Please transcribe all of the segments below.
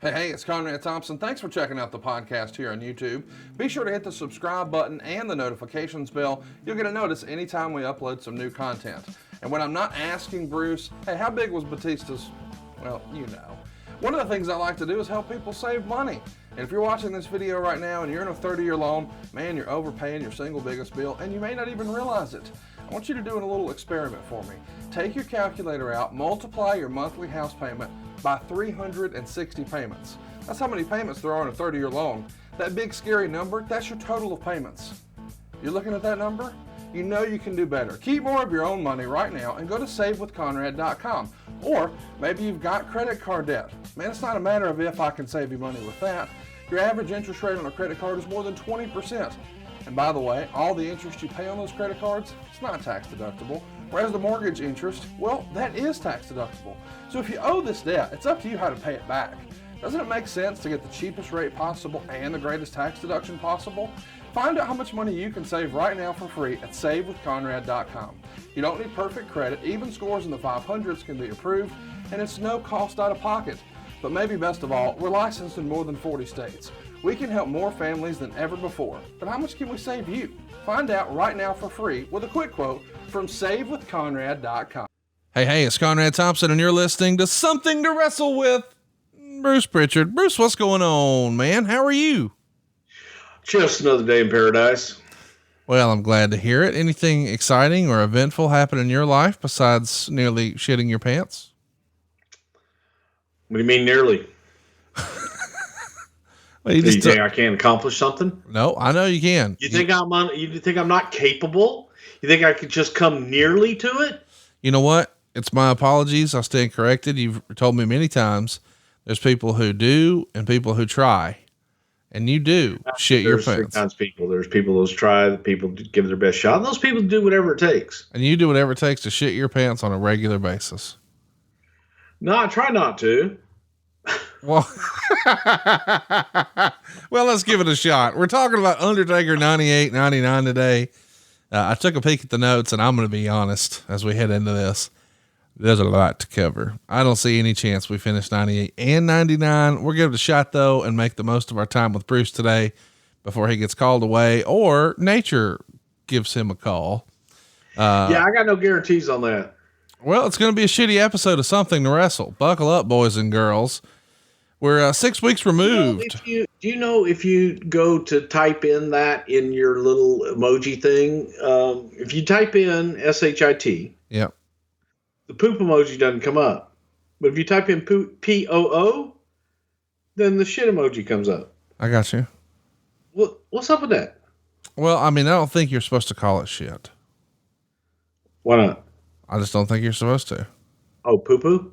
Hey, it's Conrad Thompson. Thanks for checking out the podcast here on YouTube. Be sure to hit the subscribe button and the notifications bell. You'll get a notice anytime we upload some new content. And when I'm not asking Bruce, hey, how big was Batista's? Well, you know. One of the things I like to do is help people save money. And if you're watching this video right now and you're in a 30-year loan, man, you're overpaying your single biggest bill and you may not even realize it. I want you to do a little experiment for me. Take your calculator out, multiply your monthly house payment by 360 payments. That's how many payments there are in a 30-year loan. That big scary number, that's your total of payments. You're looking at that number? You know you can do better. Keep more of your own money right now and go to savewithconrad.com. Or maybe you've got credit card debt. Man, it's not a matter of if I can save you money with that. Your average interest rate on a credit card is more than 20%. And by the way, all the interest you pay on those credit cards, it's not tax deductible. Whereas the mortgage interest, well, that is tax deductible. So if you owe this debt, it's up to you how to pay it back. Doesn't it make sense to get the cheapest rate possible and the greatest tax deduction possible? Find out how much money you can save right now for free at savewithconrad.com. You don't need perfect credit. Even scores in the 500s can be approved, and it's no cost out of pocket. But maybe best of all, we're licensed in more than 40 states. We can help more families than ever before. But how much can we save you? Find out right now for free with a quick quote from savewithconrad.com. Hey, it's Conrad Thompson, and you're listening to Something to Wrestle with Bruce Prichard. Bruce, what's going on, man? How are you? Just another day in paradise. Well, I'm glad to hear it. Anything exciting or eventful happen in your life besides nearly shitting your pants? What do you mean nearly? Well, you think I can't accomplish something? No, I know you can. You think I'm not capable? You think I could just come nearly to it? You know what? It's my apologies. I stand corrected. You've told me many times there's people who do and people who try. And you do shit your pants. There's three kinds of people. There's people who try, the people who give their best shot, and those people do whatever it takes. And you do whatever it takes to shit your pants on a regular basis. No, I try not to. Well, well, let's give it a shot. We're talking about Undertaker 98, 99 today. I took a peek at the notes, and I'm going to be honest as we head into this. There's a lot to cover. I don't see any chance we finish 98 and 99. We'll give it a shot though, and make the most of our time with Bruce today before he gets called away or nature gives him a call. Yeah, I got no guarantees on that. Well, it's going to be a shitty episode of Something to Wrestle. Buckle up, boys and girls. We're 6 weeks removed. Do you know if you go to type in that in your little emoji thing, if you type in SHIT, yep, the poop emoji doesn't come up. But if you type in POO, then the shit emoji comes up. I got you. What's up with that? Well, I mean, I don't think you're supposed to call it shit. Why not? I just don't think you're supposed to. Oh, poo-poo?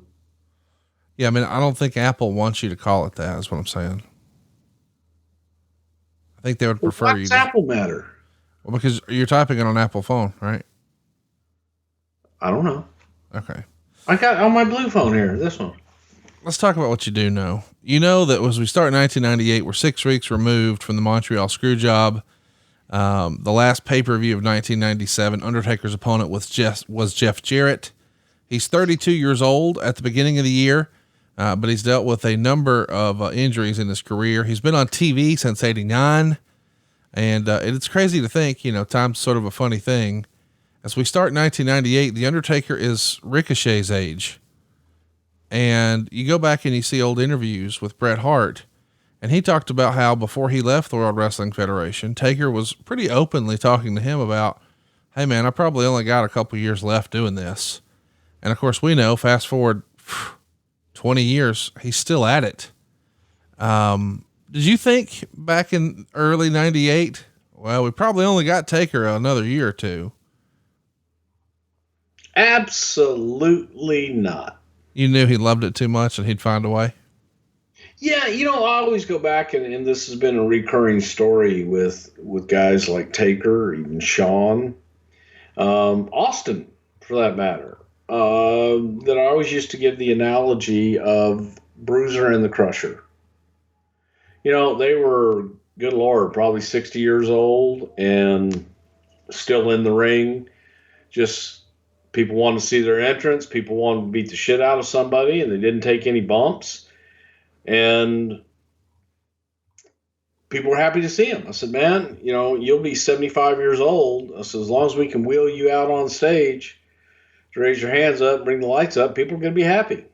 Yeah, I mean, I don't think Apple wants you to call it that, is what I'm saying. I think they would prefer you. What's Apple matter? Well, because you're typing it on Apple phone, right? I don't know. Okay. I got on my blue phone here, this one. Let's talk about what you do know. You know that as we start in 1998, we're 6 weeks removed from the Montreal Screwjob. The last pay-per-view of 1997, Undertaker's opponent was Jeff Jarrett. He's 32 years old at the beginning of the year, but he's dealt with a number of injuries in his career. He's been on TV since 89, and it's crazy to think, time's sort of a funny thing. As we start in 1998, The Undertaker is Ricochet's age. And you go back and you see old interviews with Bret Hart, and he talked about how before he left the World Wrestling Federation, Taker was pretty openly talking to him about, hey man, I probably only got a couple years left doing this. And of course we know, fast forward 20 years, he's still at it. Did you think back in early 98, well, we probably only got Taker another year or two? Absolutely not. You knew he loved it too much and he'd find a way? Yeah, I always go back, and this has been a recurring story with guys like Taker, even Shawn, Austin, for that matter, that I always used to give the analogy of Bruiser and the Crusher. They were, good Lord, probably 60 years old and still in the ring. Just people wanted to see their entrance. People wanted to beat the shit out of somebody, and they didn't take any bumps. And people were happy to see him. I said, man, you'll be 75 years old. I said, as long as we can wheel you out on stage to raise your hands up, bring the lights up, people are going to be happy.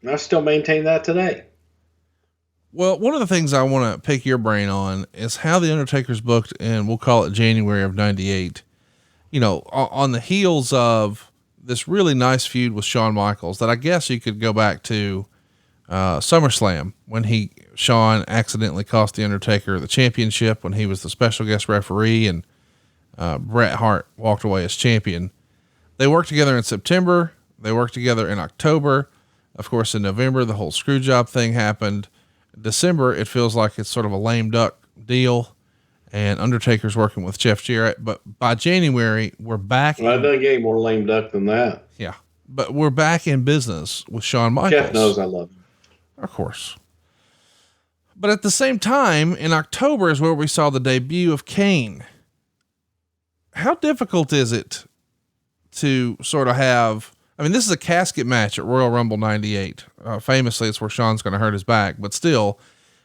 And I still maintain that today. Well, one of the things I want to pick your brain on is how the Undertaker's booked, and we'll call it January of 98, on the heels of this really nice feud with Shawn Michaels that I guess you could go back to, SummerSlam, when Shawn accidentally cost the Undertaker the championship when he was the special guest referee, and Bret Hart walked away as champion. They worked together in September. They worked together in October. Of course, in November, the whole screw job thing happened. December, it feels like it's sort of a lame duck deal, and Undertaker's working with Jeff Jarrett. But by January, we're back. Well, I done get more lame duck than that. Yeah. But we're back in business with Shawn Michaels. Jeff knows I love him. Of course. But at the same time, in October is where we saw the debut of Kane. How difficult is it to sort of have, this is a casket match at Royal Rumble 98. Famously, it's where Shawn's going to hurt his back, but still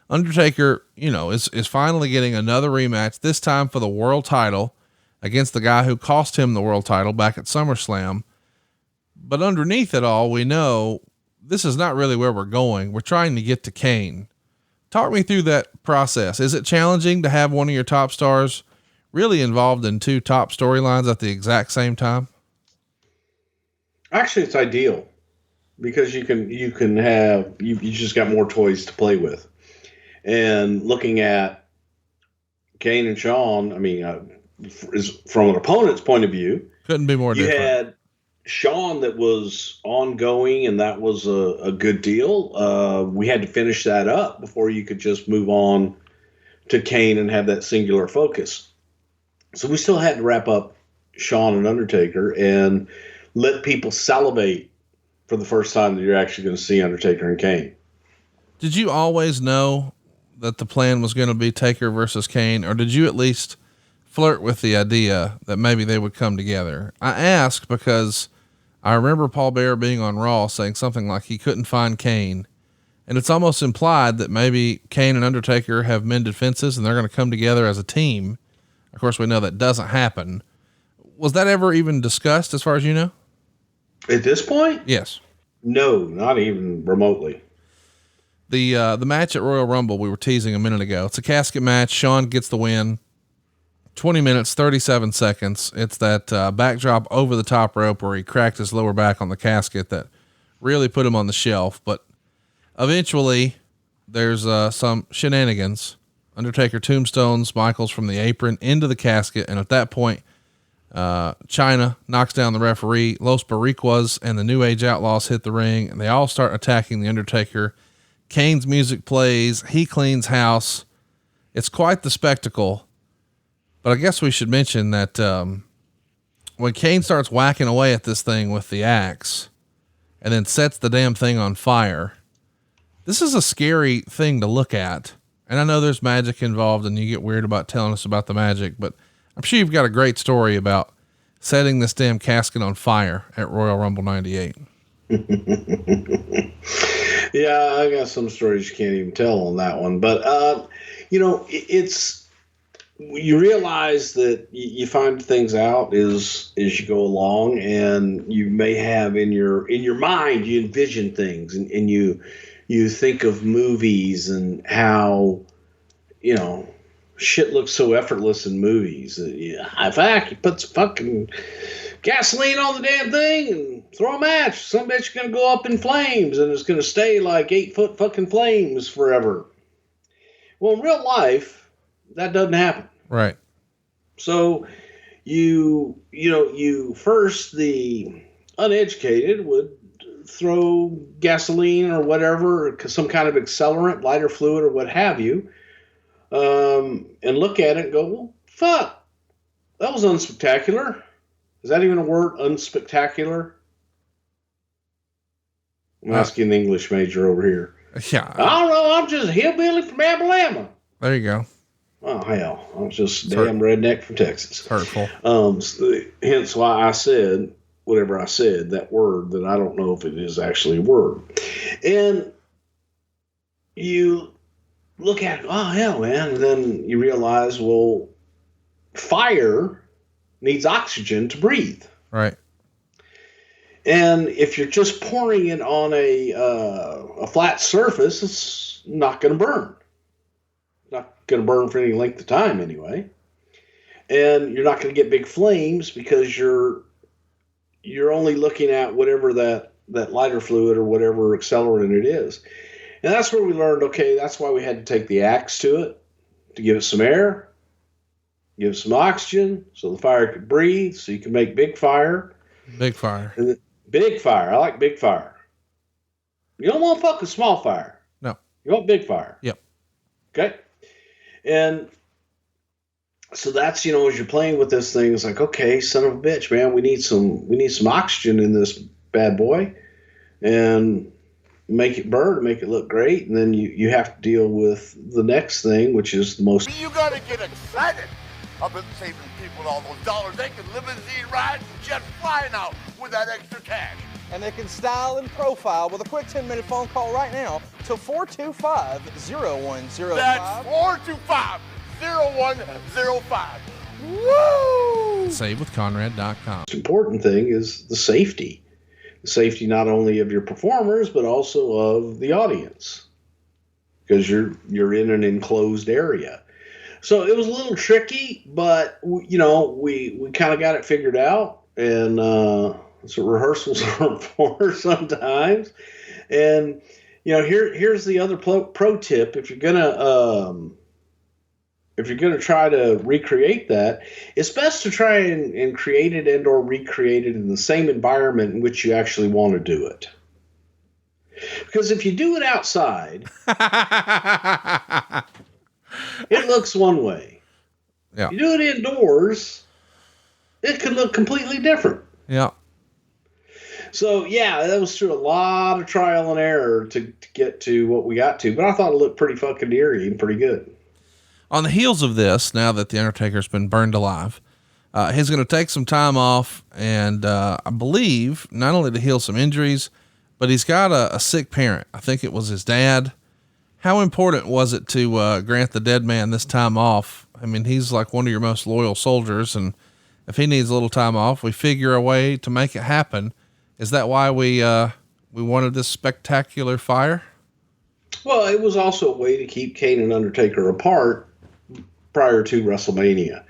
Undertaker, is finally getting another rematch, this time for the world title against the guy who cost him the world title back at SummerSlam. But underneath it all, we know this is not really where we're going. We're trying to get to Kane. Talk me through that process. Is it challenging to have one of your top stars really involved in two top storylines at the exact same time? Actually, it's ideal because you can have, you just got more toys to play with. And looking at Kane and Shawn, from an opponent's point of view, couldn't be more different. You had Shawn that was ongoing, and that was a good deal. We had to finish that up before you could just move on to Kane and have that singular focus. So we still had to wrap up Shawn and Undertaker and let people salivate for the first time that you're actually going to see Undertaker and Kane. Did you always know that the plan was going to be Taker versus Kane, or did you at least flirt with the idea that maybe they would come together? I ask because I remember Paul Bearer being on Raw saying something like he couldn't find Kane, and it's almost implied that maybe Kane and Undertaker have mended fences and they're going to come together as a team. Of course, we know that doesn't happen. Was that ever even discussed as far as you know? At this point? Yes. No, not even remotely. The match at Royal Rumble we were teasing a minute ago. It's a casket match. Shawn gets the win. 20 minutes, 37 seconds. It's that backdrop over the top rope where he cracked his lower back on the casket that really put him on the shelf. But eventually there's some shenanigans. Undertaker tombstones Michaels from the apron into the casket. And at that point, China knocks down the referee. Los Boricuas and the New Age Outlaws hit the ring, and they all start attacking the Undertaker. Kane's music plays. He cleans house. It's quite the spectacle. But I guess we should mention that when Kane starts whacking away at this thing with the axe and then sets the damn thing on fire, this is a scary thing to look at. And I know there's magic involved and you get weird about telling us about the magic, but I'm sure you've got a great story about setting this damn casket on fire at Royal Rumble 98. Yeah, I got some stories you can't even tell on that one. But, it's, you realize that you find things out as you go along, and you may have in your mind, you envision things and you think of movies and how, shit looks so effortless in movies. In fact, you put some fucking gasoline on the damn thing and throw a match. Some bitch gonna go up in flames and it's gonna stay like 8-foot fucking flames forever. Well, in real life, that doesn't happen. Right. So you first, the uneducated would throw gasoline or whatever, some kind of accelerant, lighter fluid or what have you, and look at it and go, well, fuck, that was unspectacular. Is that even a word, unspectacular? I'm asking the English major over here. Yeah. I don't know. I'm just a hillbilly from Alabama. There you go. Oh, hell. I'm just damn redneck from Texas. Hurtful. Hence why I said whatever I said, that word that I don't know if it is actually a word. And you look at it, oh, hell, man. And then you realize, well, fire needs oxygen to breathe. Right. And if you're just pouring it on a flat surface, it's not going to burn. Not going to burn for any length of time anyway. And you're not going to get big flames because you're only looking at whatever that lighter fluid or whatever accelerant it is. And that's where we learned, okay, that's why we had to take the axe to it, to give it some air, give it some oxygen so the fire could breathe, so you can make big fire. Big fire. And big fire. I like big fire. You don't want fucking small fire. No. You want big fire. Yep. Okay. And so that's, as you're playing with this thing, it's like, okay, son of a bitch, man, we need some oxygen in this bad boy and make it burn, make it look great. And then you have to deal with the next thing, which is the most. You got to get excited about saving people all those dollars. They can limousine ride and jet fly now with that extra cash. And they can style and profile with a quick 10-minute phone call right now to 425-0105. That's 425-0105. Woo! SaveWithConrad.com. Most important thing is the safety. The safety not only of your performers, but also of the audience. Because you're in an enclosed area. So it was a little tricky, but we kind of got it figured out, and that's what rehearsals are for sometimes. And here's the other pro tip: if you're gonna try to recreate that, it's best to try and create it and or recreate it in the same environment in which you actually want to do it. Because if you do it outside, it looks one way. Yeah. You do it indoors, it could look completely different. Yeah. So, yeah, that was through a lot of trial and error to get to what we got to. But I thought it looked pretty fucking eerie and pretty good. On the heels of this, now that the Undertaker's been burned alive, he's going to take some time off, and I believe not only to heal some injuries, but he's got a sick parent. I think it was his dad. How important was it to grant the Deadman this time off? I mean, he's like one of your most loyal soldiers, and if he needs a little time off, we figure a way to make it happen. Is that why we wanted this spectacular fire? Well, it was also a way to keep Kane and Undertaker apart prior to WrestleMania.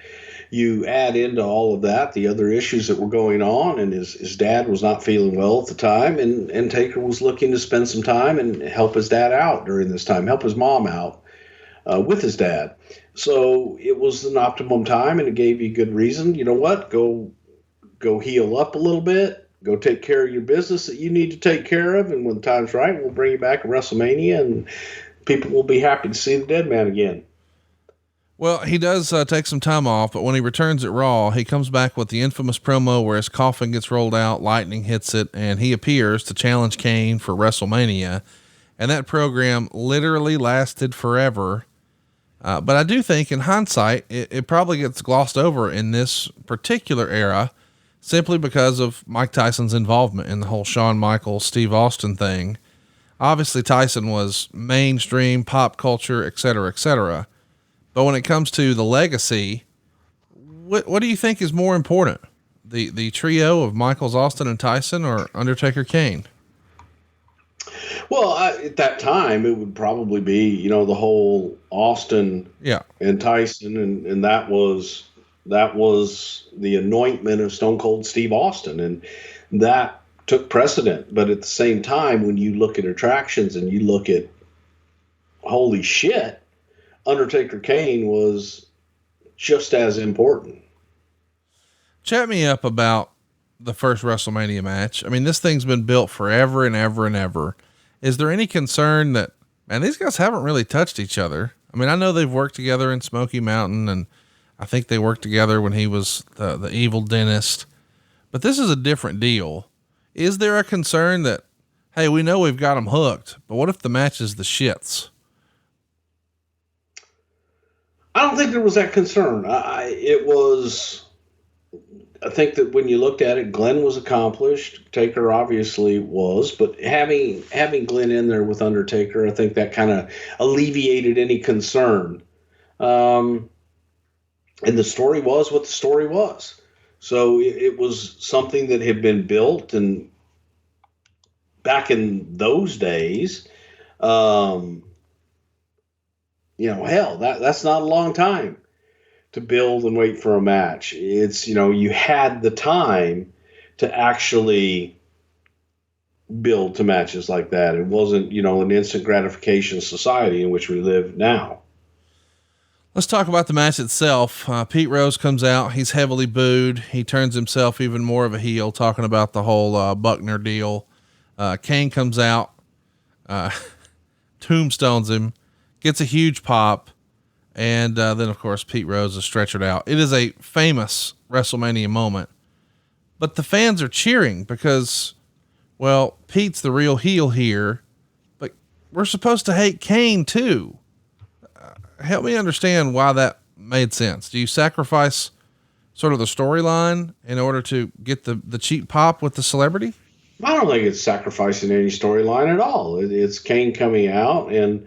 You add into all of that the other issues that were going on, and his dad was not feeling well at the time, and Taker was looking to spend some time and help his dad out during this time, help his mom out with his dad. So it was an optimum time, and it gave you good reason. You know what? Go heal up a little bit. Go take care of your business that you need to take care of, and when the time's right, we'll bring you back at WrestleMania, and people will be happy to see the Deadman again. Well, he does take some time off, but when he returns at Raw, he comes back with the infamous promo where his coffin gets rolled out, lightning hits it, and he appears to challenge Kane for WrestleMania. And that program literally lasted forever. But I do think in hindsight, it probably gets glossed over in this particular era, simply because of Mike Tyson's involvement in the whole Shawn Michaels, Steve Austin thing. Obviously Tyson was mainstream pop culture, et cetera, et cetera. But when it comes to the legacy, what do you think is more important? The trio of Michaels, Austin, and Tyson, or Undertaker, Kane? Well, at that time, it would probably be, the whole Austin and Tyson, and that was the anointment of Stone Cold Steve Austin, and that took precedent. But at the same time, when you look at attractions and you look at, holy shit, Undertaker Kane was just as important. Chat me up about the first WrestleMania match. I mean, this thing's been built forever and ever and ever. Is there any concern that, man, these guys haven't really touched each other? I mean, I know they've worked together in Smoky Mountain, and I think they worked together when he was the evil dentist, but this is a different deal. Is there a concern that, hey, we know we've got them hooked, but what if the match is the shits? I don't think there was that concern. It was I think that when you looked at it, Glenn was accomplished. Taker obviously was, but having Glenn in there with Undertaker, I think that kind of alleviated any concern. And the story was what the story was. So it was something that had been built, and back in those days, hell, that's not a long time to build and wait for a match. It's, you had the time to actually build to matches like that. It wasn't, an instant gratification society in which we live now. Let's talk about the match itself. Pete Rose comes out. He's heavily booed. He turns himself even more of a heel, talking about the whole Buckner deal. Kane comes out, tombstones him, gets a huge pop. And then, of course, Pete Rose is stretchered out. It is a famous WrestleMania moment. But the fans are cheering because, well, Pete's the real heel here. But we're supposed to hate Kane, too. Help me understand why that made sense. Do you sacrifice sort of the storyline in order to get the cheap pop with the celebrity? I don't think it's sacrificing any storyline at all. It's Kane coming out and,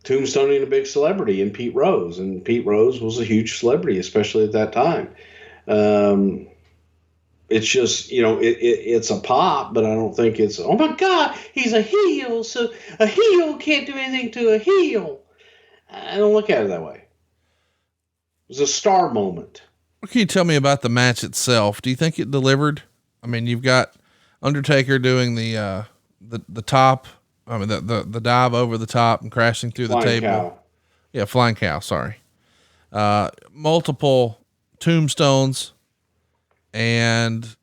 tombstoning a big celebrity in Pete Rose. And Pete Rose was a huge celebrity, especially at that time. It's just, it's a pop, but I don't think it's, oh my God, he's a heel, so a heel can't do anything to a heel. I don't look at it that way. It was a star moment. What can you tell me about the match itself? Do you think it delivered? I mean, you've got Undertaker doing the top, the dive over the top and crashing through Flying the table. cow. Yeah. Flying cow. Sorry. Multiple tombstones. And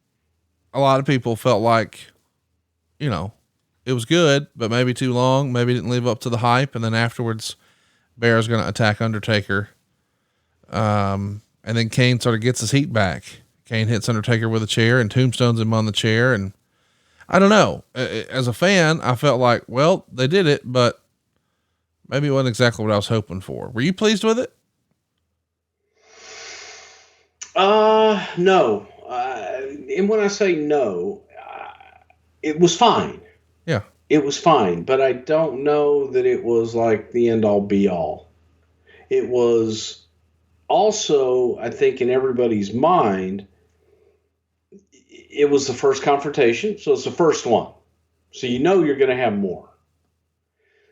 a lot of people felt like, it was good, but maybe too long, maybe didn't live up to the hype. And then afterwards, Bear's going to attack Undertaker. And then Kane sort of gets his heat back. Kane hits Undertaker with a chair and tombstones him on the chair. And I don't know, as a fan, I felt like, well, they did it, but maybe it wasn't exactly what I was hoping for. Were you pleased with it? No. And when I say no, it was fine. Yeah. It was fine, but I don't know that it was like the end all be all. It was also, I think, in everybody's mind, it was the first confrontation. So it's the first one. So you're going to have more.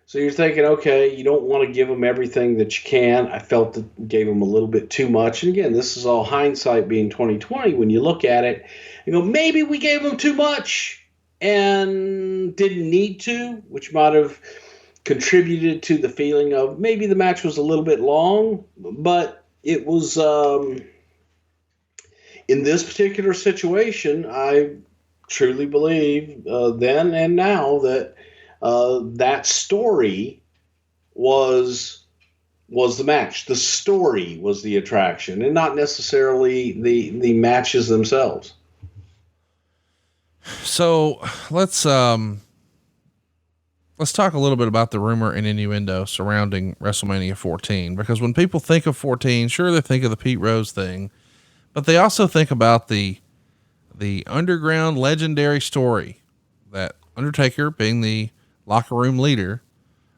So you're thinking, okay, you don't want to give them everything that you can. I felt that gave them a little bit too much. And again, this is all hindsight being 2020. When you look at it, you go, maybe we gave them too much and didn't need to, which might have contributed to the feeling of maybe the match was a little bit long, but it was, in this particular situation, I truly believe then and now that that story was the match. The story was the attraction, and not necessarily the matches themselves. So let's talk a little bit about the rumor and innuendo surrounding WrestleMania 14, because when people think of 14, sure, they think of the Pete Rose thing, but they also think about the underground legendary story that Undertaker, being the locker room leader,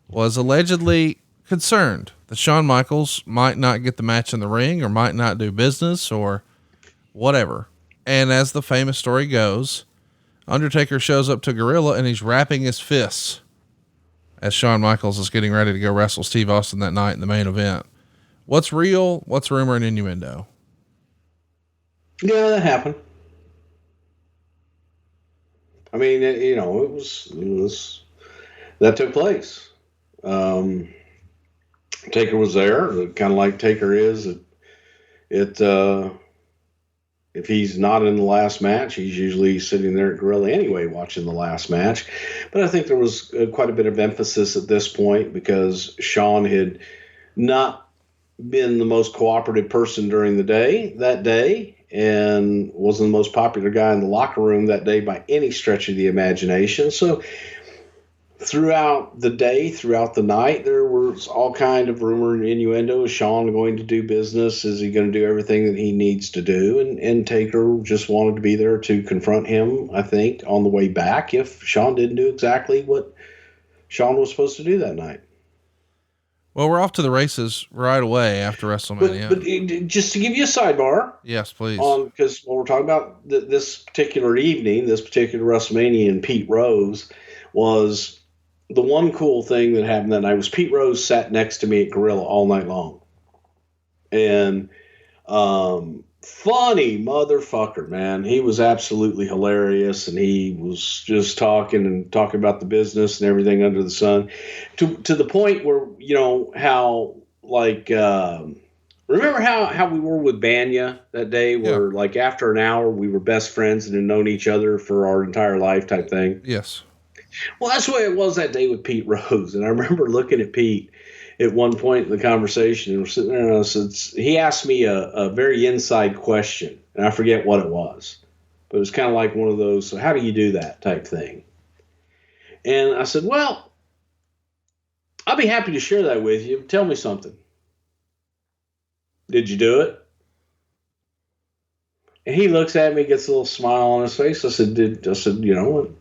was allegedly concerned that Shawn Michaels might not get the match in the ring or might not do business or whatever. And as the famous story goes, Undertaker shows up to Gorilla and he's wrapping his fists as Shawn Michaels is getting ready to go wrestle Steve Austin that night in the main event. What's real? What's rumor and innuendo? Yeah, that happened. I mean, it was that took place. Taker was there, kind of like Taker is. If he's not in the last match, he's usually sitting there at Gorilla anyway, watching the last match. But I think there was quite a bit of emphasis at this point because Shawn had not been the most cooperative person during that day, and wasn't the most popular guy in the locker room that day by any stretch of the imagination. So throughout the day, throughout the night, there was all kind of rumor and innuendo. Is Shawn going to do business? Is he going to do everything that he needs to do? And Taker just wanted to be there to confront him, I think, on the way back if Shawn didn't do exactly what Shawn was supposed to do that night. Well, we're off to the races right away after WrestleMania. But just to give you a sidebar. Yes, please. Because we're talking about this particular evening, this particular WrestleMania in Pete Rose was... The one cool thing that happened that night was Pete Rose sat next to me at Gorilla all night long. And funny motherfucker, man. He was absolutely hilarious, and he was just talking about the business and everything under the sun. To the point where, how, like, remember how we were with Banya that day where, like, after an hour we were best friends and had known each other for our entire life type thing? Yes. Well, that's the way it was that day with Pete Rose. And I remember looking at Pete at one point in the conversation, and we're sitting there, and I said, he asked me a very inside question, and I forget what it was. But it was kind of like one of those, so how do you do that type thing? And I said, well, I'll be happy to share that with you. Tell me something. Did you do it? And he looks at me, gets a little smile on his face. I said, what?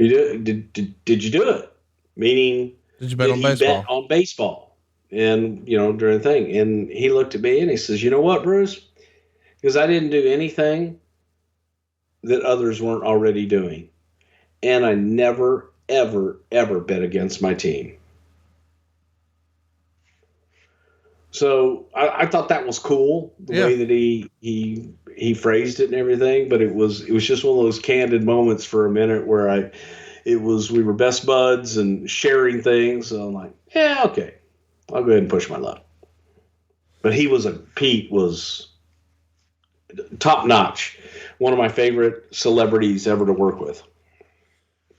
Did you do it? Meaning, did you bet on baseball? Bet on baseball, and during the thing. And he looked at me and he says, "You know what, Bruce? Because I didn't do anything that others weren't already doing, and I never, ever, ever bet against my team." So I thought that was cool, the way that he phrased it and everything. But it was just one of those candid moments for a minute where we were best buds and sharing things. So I'm like, yeah, okay, I'll go ahead and push my luck. But Pete was top notch, one of my favorite celebrities ever to work with.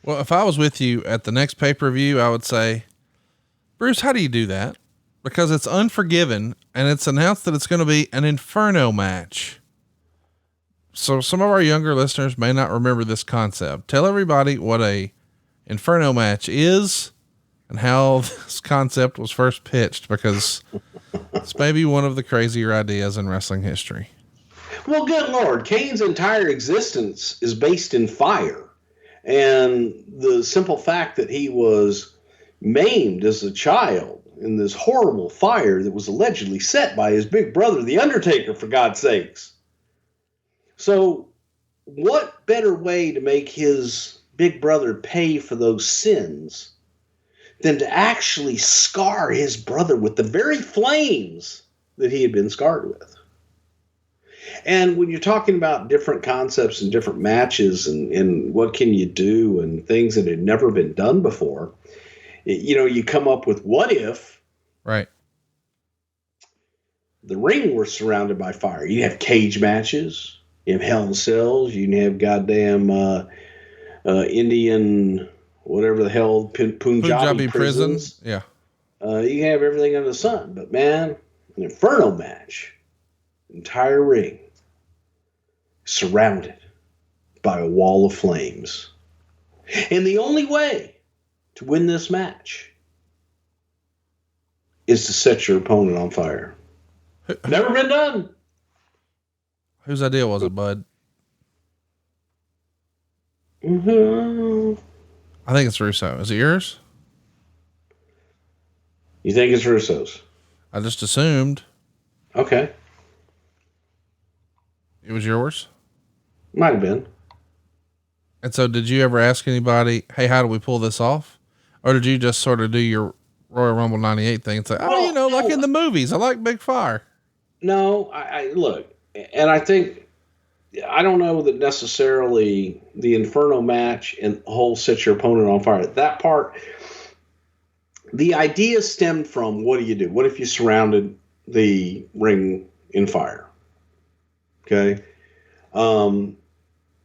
Well, if I was with you at the next pay-per-view, I would say, Bruce, how do you do that? Because it's Unforgiven, and it's announced that it's going to be an Inferno match. So some of our younger listeners may not remember this concept. Tell everybody what a Inferno match is and how this concept was first pitched, because it's maybe one of the crazier ideas in wrestling history. Well, good Lord, Kane's entire existence is based in fire. And the simple fact that he was maimed as a child in this horrible fire that was allegedly set by his big brother, the Undertaker, for God's sakes. So what better way to make his big brother pay for those sins than to actually scar his brother with the very flames that he had been scarred with? And when you're talking about different concepts and different matches and what can you do and things that had never been done before, you come up with what if right the ring were surrounded by fire. You have cage matches, you have Hell in Cells, you can have goddamn Indian, whatever the hell, Punjabi prisons. Yeah. You can have everything under the sun. But man, an Inferno match, entire ring surrounded by a wall of flames. And the only way to win this match is to set your opponent on fire. Never been done. Whose idea was it, bud? Mm-hmm. I think it's Russo. Is it yours? You think it's Russo's? I just assumed. Okay. It was yours? Might have been. And so did you ever ask anybody, hey, how do we pull this off? Or did you just sort of do your Royal Rumble 98 thing and say, like in the movies, I like big fire? No, I look, and I think, I don't know that necessarily the Inferno match and the whole set your opponent on fire, that part, the idea stemmed from, what do you do? What if you surrounded the ring in fire? Okay.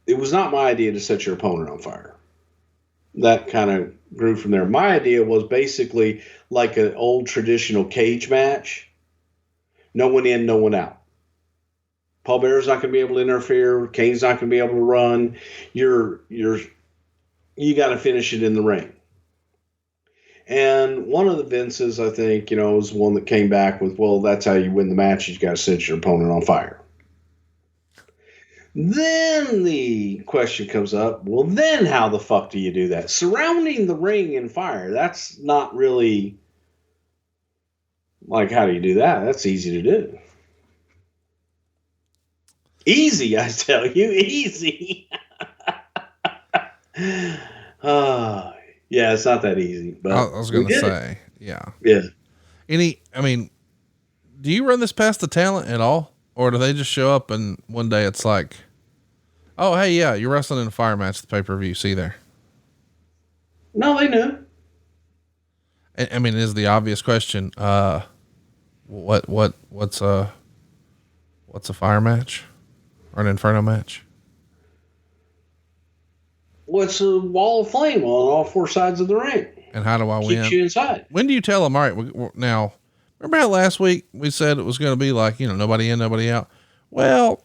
It was not my idea to set your opponent on fire. That kind of grew from there. My idea was basically like an old traditional cage match. No one in, no one out. Paul Bearer's not going to be able to interfere. Kane's not going to be able to run. You got to finish it in the ring. And one of the Vinces, I think, was one that came back with, well, that's how you win the match. You got to set your opponent on fire. Then the question comes up, well, then how the fuck do you do that? Surrounding the ring in fire, that's not really, like, how do you do that? That's easy to do. Easy, I tell you, easy. Yeah, it's not that easy. But I was going to say, yeah. Yeah. Do you run this past the talent at all? Or do they just show up and one day it's like, oh, hey, yeah, you're wrestling in a fire match, the pay-per-view, see there? No, they knew. I mean, it is the obvious question. What's a fire match or an Inferno match? What's a wall of flame on all four sides of the ring? And how do I win? Keeps you inside. When do you tell them, all right, now, remember how last week we said it was going to be like, nobody in, nobody out? Well,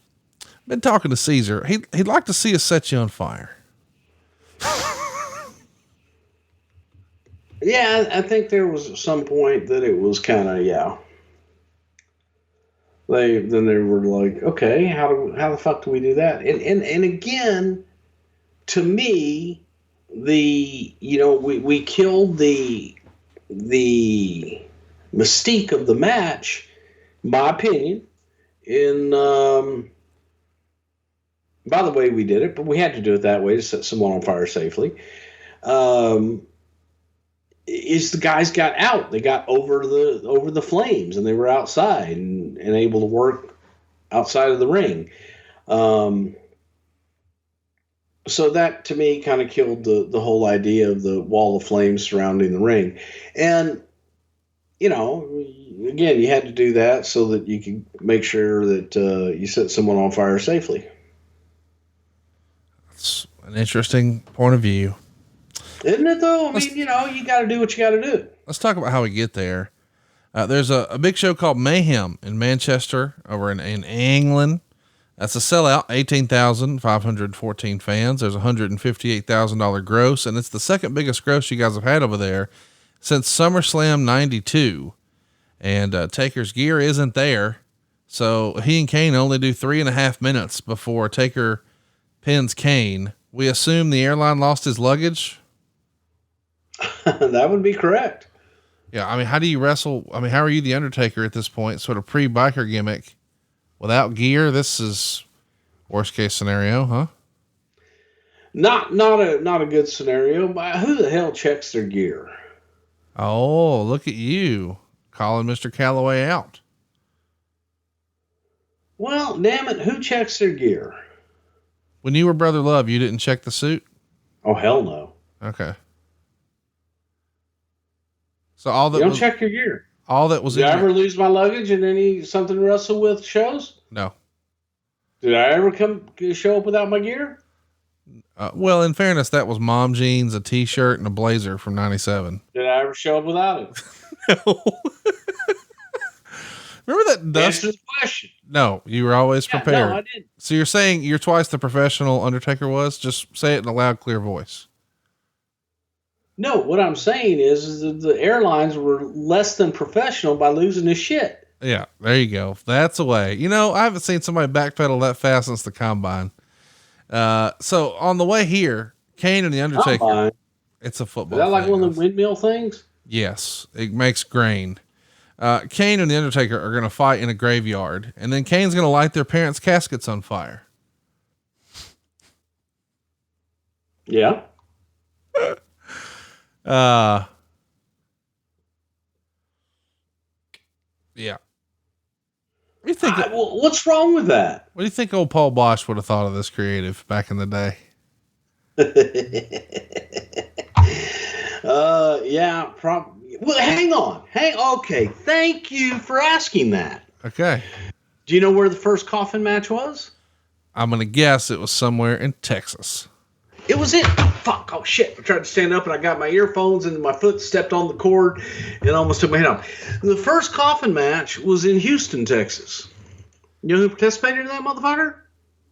been talking to Caesar. He'd like to see us set you on fire. Yeah, I think there was some point that it was kind of, yeah. They were like, okay, how the fuck do we do that? And again, to me, we killed the mystique of the match, my opinion, by the way we did it, but we had to do it that way to set someone on fire safely. Is the guys got out? They got over the flames and they were outside and able to work outside of the ring. So that to me kind of killed the whole idea of the wall of flames surrounding the ring. And, again, you had to do that so that you could make sure that you set someone on fire safely. It's an interesting point of view. Isn't it though? I mean, you got to do what you got to do. Let's talk about how we get there. There's a big show called Mayhem in Manchester over in England. That's a sellout, 18,514 fans. There's $158,000 gross, and it's the second biggest gross you guys have had over there since SummerSlam 92. And Taker's gear isn't there. So he and Kane only do 3.5 minutes before Taker pins Kane. We assume the airline lost his luggage. That would be correct. Yeah. I mean, how do you wrestle? I mean, how are you the Undertaker at this point? Sort of pre-biker gimmick without gear. This is worst case scenario, huh? Not a good scenario, but who the hell checks their gear? Oh, look at you calling Mr. Calloway out. Well, damn it. Who checks their gear? When you were Brother Love, you didn't check the suit? Oh, hell no. Okay. So all that you don't check your gear. All that was. Did I ever lose my luggage in any Something to Wrestle with shows? No. Did I ever show up without my gear? Well, in fairness, that was mom jeans, a t-shirt, and a blazer from '97. Did I ever show up without it? No. Remember that dust? Answer the question. No, you were always prepared. No, I didn't. So you're saying you're twice the professional Undertaker was? Just say it in a loud, clear voice. No, what I'm saying is that the airlines were less than professional by losing his shit. Yeah, there you go. That's a way. I haven't seen somebody backpedal that fast since the Combine. So on the way here, Kane and the Undertaker. Combine? It's a football. Is that like one of the windmill things? Yes, it makes grain. Kane and the Undertaker are going to fight in a graveyard, and then Kane's going to light their parents' caskets on fire. Yeah. Yeah. What do you think? What's wrong with that? What do you think old Paul Bosch would have thought of this creative back in the day? Yeah, well, hang on. Okay. Thank you for asking that. Okay. Do you know where the first coffin match was? I'm going to guess it was somewhere in Texas. It was in, fuck, oh shit. I tried to stand up and I got my earphones and my foot stepped on the cord and almost took my head off. The first coffin match was in Houston, Texas. You know who participated in that motherfucker?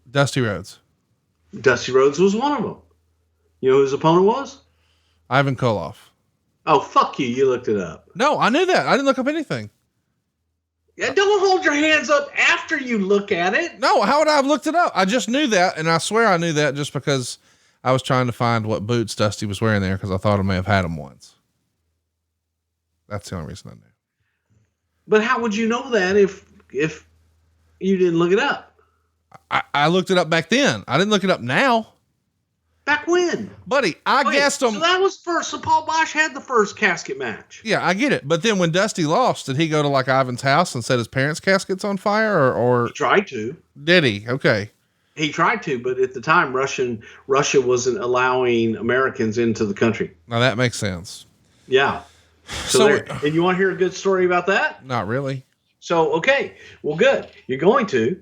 Dusty Rhodes. Dusty Rhodes was one of them. You know who his opponent was? Ivan Koloff. Oh, fuck you. You looked it up. No, I knew that. I didn't look up anything. Yeah, don't hold your hands up after you look at it. No, how would I have looked it up? I just knew that, and I swear I knew that just because I was trying to find what boots Dusty was wearing there because I thought I may have had them once. That's the only reason I knew. But how would you know that if you didn't look it up? I looked it up back then. I didn't look it up now. Back when? Buddy, I guessed them. So that was first. So Paul Bosch had the first casket match. Yeah, I get it. But then when Dusty lost, did he go to like Ivan's house and set his parents' caskets on fire or He tried to. Did he? Okay. He tried to, but at the time, Russia wasn't allowing Americans into the country. Now that makes sense. Yeah. So and you want to hear a good story about that? Not really. So, okay. Well, good. You're going to.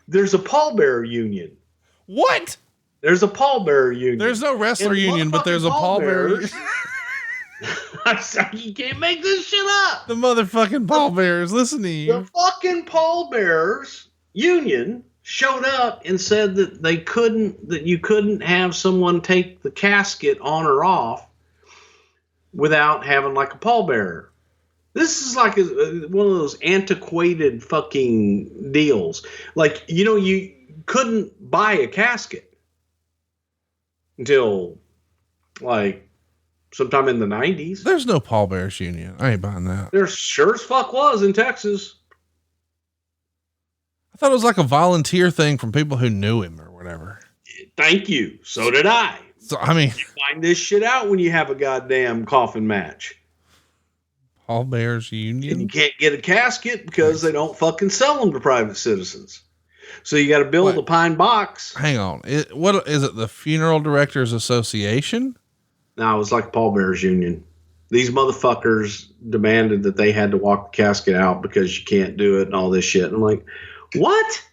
There's a pallbearer union. What? There's a pallbearer union. There's no wrestler union, but there's a pallbearer. You can't make this shit up. The motherfucking pallbearers. Listen to you. The fucking pallbearers union showed up and said that you couldn't have someone take the casket on or off without having like a pallbearer. This is like one of those antiquated fucking deals. Like, you couldn't buy a casket until like sometime in the 90s. There's no pallbearers union. I ain't buying that. There sure as fuck was in Texas. I thought it was like a volunteer thing from people who knew him or whatever. Thank you. So did I. So, I mean, you find this shit out when you have a goddamn coffin match. Pallbearers union. And you can't get a casket because they don't fucking sell them to private citizens. So you got to build a pine box. Hang on. What is it? The Funeral Directors Association? No, it was like pallbearers union. These motherfuckers demanded that they had to walk the casket out because you can't do it and all this shit. And I'm like, what?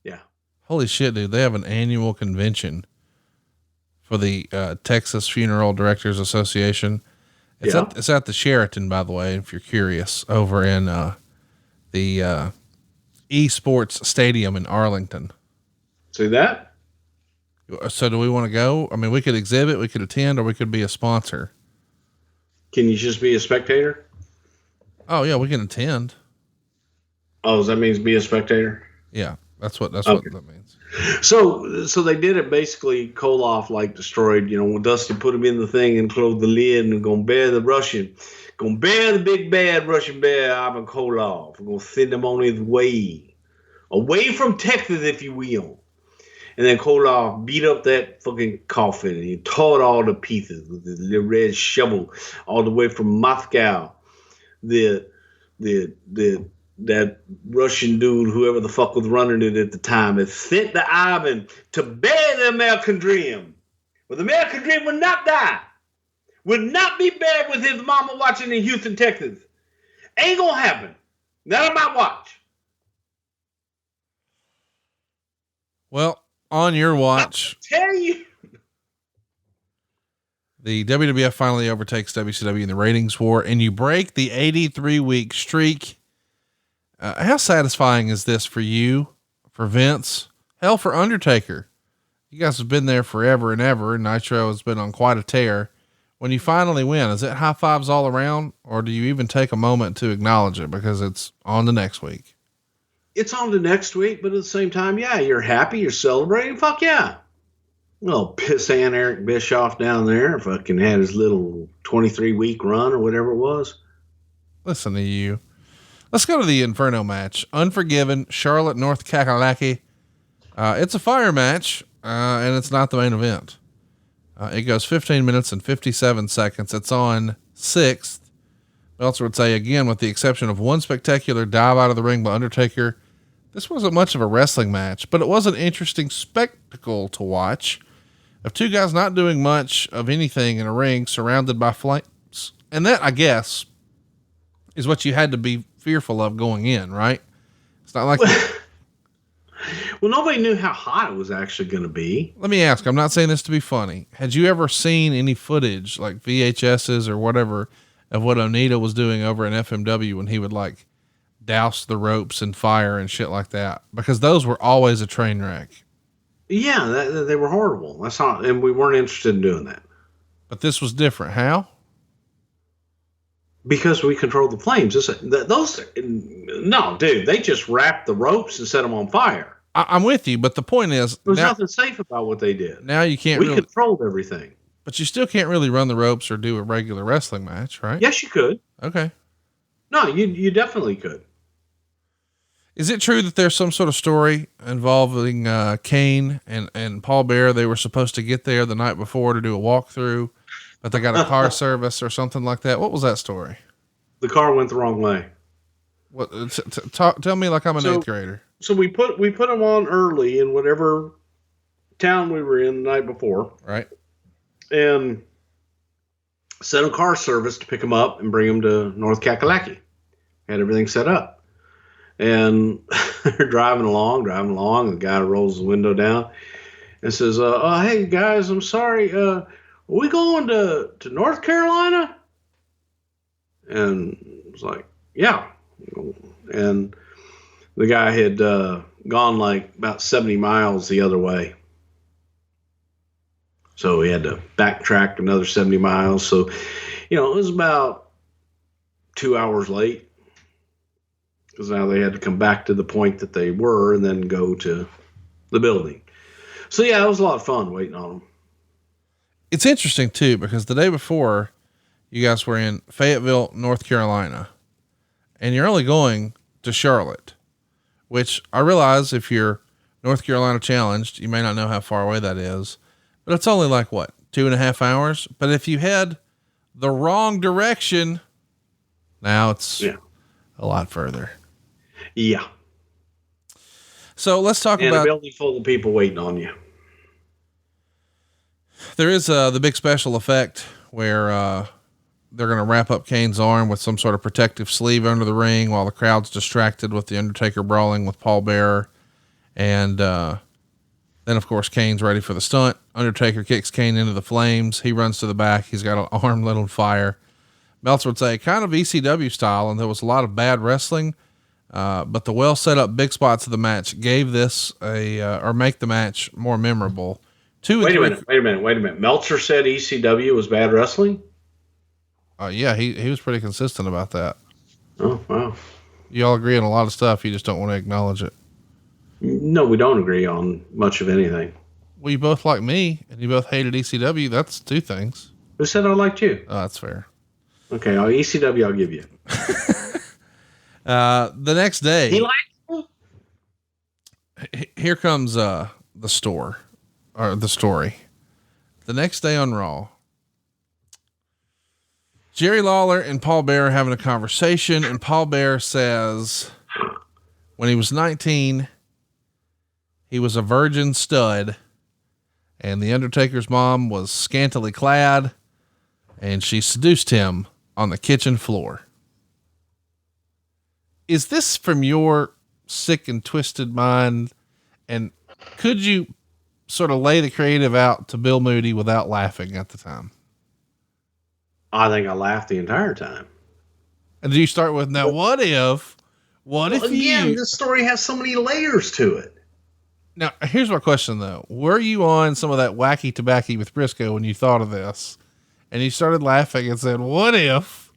Yeah. Holy shit, dude. They have an annual convention for the Texas Funeral Directors Association. It's at the Sheraton, by the way, if you're curious, over in the eSports Stadium in Arlington. See that? So do we want to go? I mean, we could exhibit, we could attend, or we could be a sponsor. Can you just be a spectator? Oh yeah, we can attend. Oh, does that mean be a spectator? Yeah, that's what that means. So they did it basically. Koloff like destroyed, when Dusty put him in the thing and closed the lid and gonna bear the big bad Russian bear, Ivan Koloff. We're gonna send him on his way, away from Texas, if you will. And then Koloff beat up that fucking coffin and he tore it all to pieces with his little red shovel all the way from Moscow. That Russian dude, whoever the fuck was running it at the time, had sent the Ivan to bear the American dream. But the American dream would not die. Would not be buried with his mama watching in Houston, Texas. Ain't gonna happen. Not on my watch. Well, on your watch, I'll tell you. The WWF finally overtakes WCW in the ratings war, and you break the 83-week streak. How satisfying is this for you, for Vince? Hell, for Undertaker. You guys have been there forever and ever. Nitro has been on quite a tear. When you finally win, is it high fives all around, or do you even take a moment to acknowledge it because it's on to next week? It's on to next week, but at the same time, yeah, you're happy, you're celebrating. Fuck yeah. Little pissant Eric Bischoff down there fucking had his little 23-week run or whatever it was. Listen to you. Let's go to the Inferno match. Unforgiven, Charlotte, North Kakalaki. It's a fire match, and it's not the main event. It goes 15 minutes and 57 seconds. It's on 6th. Meltzer would say, again, with the exception of one spectacular dive out of the ring by Undertaker, this wasn't much of a wrestling match, but it was an interesting spectacle to watch of two guys not doing much of anything in a ring surrounded by flames. And that, I guess, is what you had to be fearful of going in, right? It's not like... Well, nobody knew how hot it was actually going to be. Let me ask, I'm not saying this to be funny. Had you ever seen any footage, like VHSs or whatever, of what Onita was doing over in FMW when he would like douse the ropes in fire and shit like that? Because those were always a train wreck. Yeah, they were horrible. That's not, and we weren't interested in doing that. But this was different. How? Because we control the flames. No, dude, they just wrapped the ropes and set them on fire. I'm with you, but the point is, There was nothing safe about what they did. Now you can't. We controlled everything. But you still can't really run the ropes or do a regular wrestling match, right? Yes, you could. Okay. No, you definitely could. Is it true that there's some sort of story involving Kane and Paul Bearer? They were supposed to get there the night before to do a walkthrough, but they got a car service or something like that. What was that story? The car went the wrong way. What? Tell me like I'm an eighth grader. So we put them on early in whatever town we were in the night before. Right. And sent a car service to pick them up and bring them to North Kakalaki. Had everything set up. And they're driving along. The guy rolls the window down and says, hey guys, I'm sorry. Are we going to North Carolina? And it was like, yeah. And the guy had gone like about 70 miles the other way. So he had to backtrack another 70 miles. So, it was about 2 hours late. Because now they had to come back to the point that they were and then go to the building. So, yeah, it was a lot of fun waiting on them. It's interesting, too, because the day before, you guys were in Fayetteville, North Carolina. And you're only going to Charlotte. Which I realize if you're North Carolina challenged, you may not know how far away that is. But it's only like, 2.5 hours? But if you head the wrong direction, now it's a lot further. Yeah. So let's talk about a building full of people waiting on you. There is the big special effect where they're going to wrap up Kane's arm with some sort of protective sleeve under the ring while the crowd's distracted with the Undertaker brawling with Paul Bearer. And then, of course, Kane's ready for the stunt. Undertaker kicks Kane into the flames. He runs to the back. He's got an arm lit on fire. Meltzer would say kind of ECW style, and there was a lot of bad wrestling. But the well set up big spots of the match gave this or make the match more memorable. Wait a minute. Meltzer said ECW was bad wrestling? Yeah, he was pretty consistent about that. Oh, wow. You all agree on a lot of stuff. You just don't want to acknowledge it. No, we don't agree on much of anything. Well, you both like me and you both hated ECW. That's two things. Who said I liked you? Oh, that's fair. Okay. ECW, I'll give you. The next day, he liked you? Here comes, the story. The next day on Raw, Jerry Lawler and Paul Bearer having a conversation, and Paul Bearer says when he was 19, he was a virgin stud, and the Undertaker's mom was scantily clad, and she seduced him on the kitchen floor. Is this from your sick and twisted mind? And could you sort of lay the creative out to Bill Moody without laughing at the time? I think I laughed the entire time. And do you start with, now what if this story has so many layers to it. Now, here's my question though. Were you on some of that wacky tobacco with Briscoe when you thought of this and you started laughing and said, what if?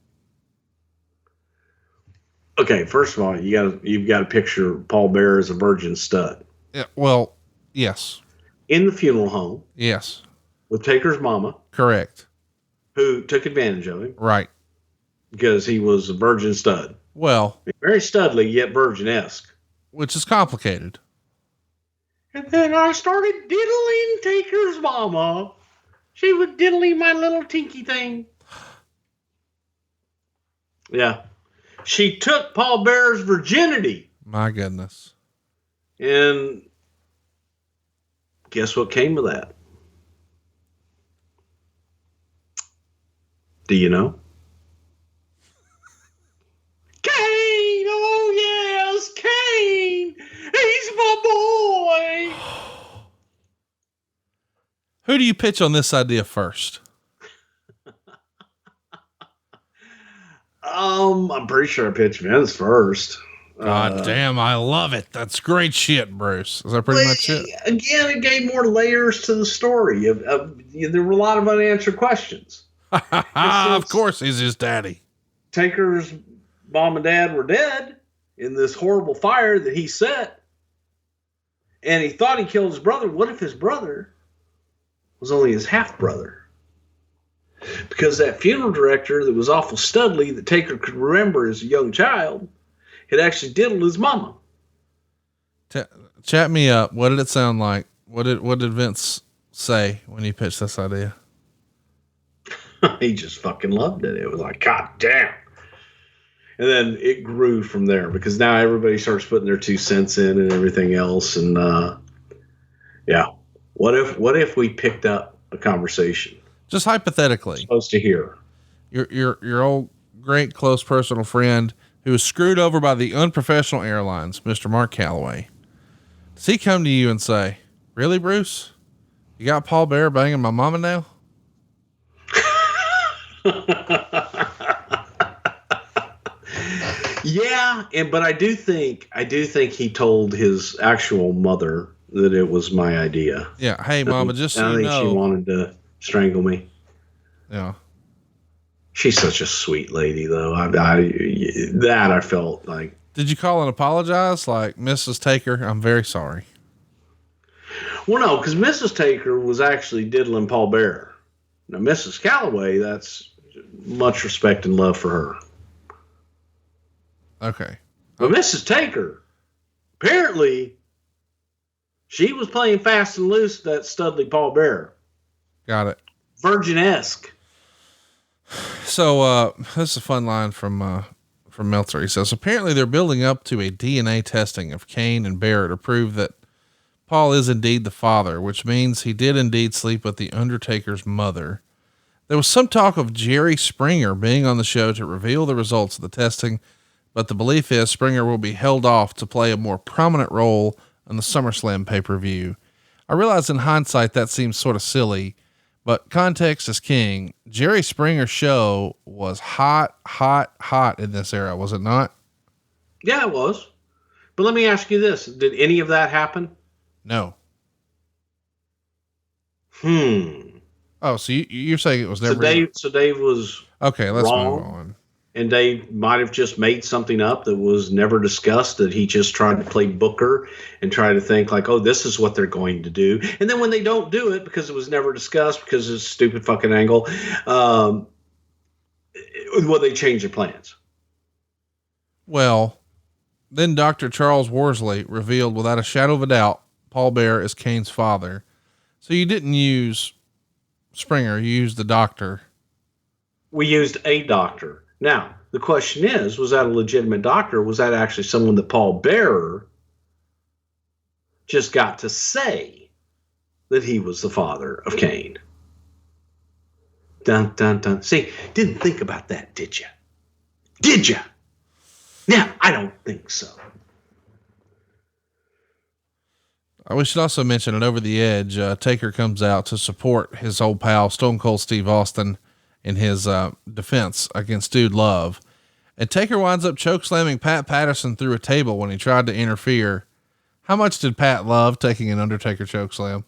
Okay. First of all, you've got to picture Paul Bearer as a virgin stud. Yeah, well, yes. In the funeral home. Yes. With Taker's mama. Correct. Who took advantage of him. Right. Because he was a virgin stud. Well, very studly, yet virgin-esque. Which is complicated. And then I started diddling Taker's mama. She was diddling my little tinky thing. Yeah. She took Paul Bearer's virginity. My goodness. And guess what came of that? Do you know? Kane! Oh, yes, Kane! He's my boy! Who do you pitch on this idea first? I'm pretty sure I pitched Vince first. God damn, I love it. That's great shit, Bruce. Is that pretty much it? Again, it gave more layers to the story. There were a lot of unanswered questions. Of course, he's his daddy. Taker's mom and dad were dead in this horrible fire that he set. And he thought he killed his brother. What if his brother was only his half-brother? Because that funeral director that was awful studly that Taker could remember as a young child had actually diddled his mama. Chat me up. What did it sound like? What did Vince say when he pitched this idea? He just fucking loved it. It was like, God damn. And then it grew from there because now everybody starts putting their 2 cents in and everything else. And yeah, what if we picked up a conversation? Just hypothetically, supposed to hear your old great close personal friend who was screwed over by the unprofessional airlines, Mr. Mark Calloway. Does he come to you and say, "Really, Bruce? You got Paul Bearer banging my mama now?" Yeah, but I do think he told his actual mother that it was my idea. Yeah. Hey, Mama, just so I you think know, she wanted to strangle me. Yeah. She's such a sweet lady, though. I felt like. Did you call and apologize? Like, Mrs. Taker, I'm very sorry. Well, no, because Mrs. Taker was actually diddling Paul Bearer. Now, Mrs. Calloway, that's much respect and love for her. Okay. But Mrs. Taker, apparently, she was playing fast and loose that studly Paul Bearer. Got it. Virgin-esque. So, this is a fun line from Meltzer. He says, apparently they're building up to a DNA testing of Kane and Bearer to prove that Paul is indeed the father, which means he did indeed sleep with the Undertaker's mother. There was some talk of Jerry Springer being on the show to reveal the results of the testing, but the belief is Springer will be held off to play a more prominent role on the SummerSlam pay-per-view. I realize in hindsight that seems sort of silly, but context is king. Jerry Springer's show was hot in this era, was it not? Yeah, it was. But let me ask you this. Did any of that happen? No. Oh, so you're saying it was never. So Dave was okay. Let's wrong, move on. And Dave might have just made something up that was never discussed. That he just tried to play Booker and try to think like, oh, this is what they're going to do. And then when they don't do it because it was never discussed because it's a stupid fucking angle, well, they change their plans. Well, then Dr. Charles Worsley revealed without a shadow of a doubt Paul Bearer is Kane's father. So you didn't use Springer, you used the doctor. We used a doctor. Now, the question is, was that a legitimate doctor? Was that actually someone that Paul Bearer just got to say that he was the father of Kane? Dun, dun, dun. See, didn't think about that, did you? Did you? Yeah, I don't think so. We should also mention it over the edge. Taker comes out to support his old pal, Stone Cold Steve Austin, in his defense against Dude Love. And Taker winds up chokeslamming Pat Patterson through a table when he tried to interfere. How much did Pat love taking an Undertaker chokeslam?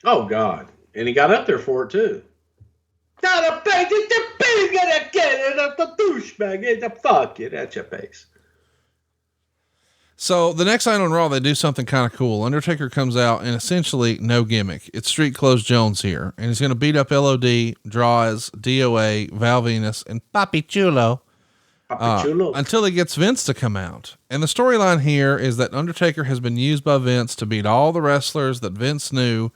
Oh, God. And he got up there for it, too. Not a face, it's a big gonna get it up the douchebag. It's a fuck it at your face. So the next night on Raw, they do something kind of cool. Undertaker comes out and essentially no gimmick. It's Street Clothes Jones here, and he's going to beat up LOD, Draws, DOA, Val Venus, and Papi Chulo. Until he gets Vince to come out. And the storyline here is that Undertaker has been used by Vince to beat all the wrestlers that Vince knew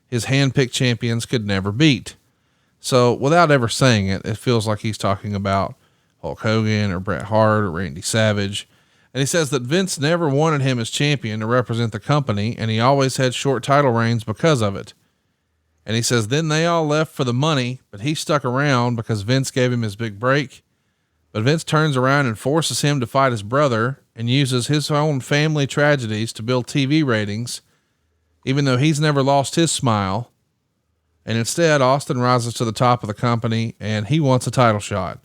his handpicked champions could never beat. So without ever saying it, it feels like he's talking about Hulk Hogan or Bret Hart or Randy Savage. And he says that Vince never wanted him as champion to represent the company, and he always had short title reigns because of it. And he says then they all left for the money, but he stuck around because Vince gave him his big break. But Vince turns around and forces him to fight his brother and uses his own family tragedies to build TV ratings, even though he's never lost his smile. And instead, Austin rises to the top of the company and he wants a title shot.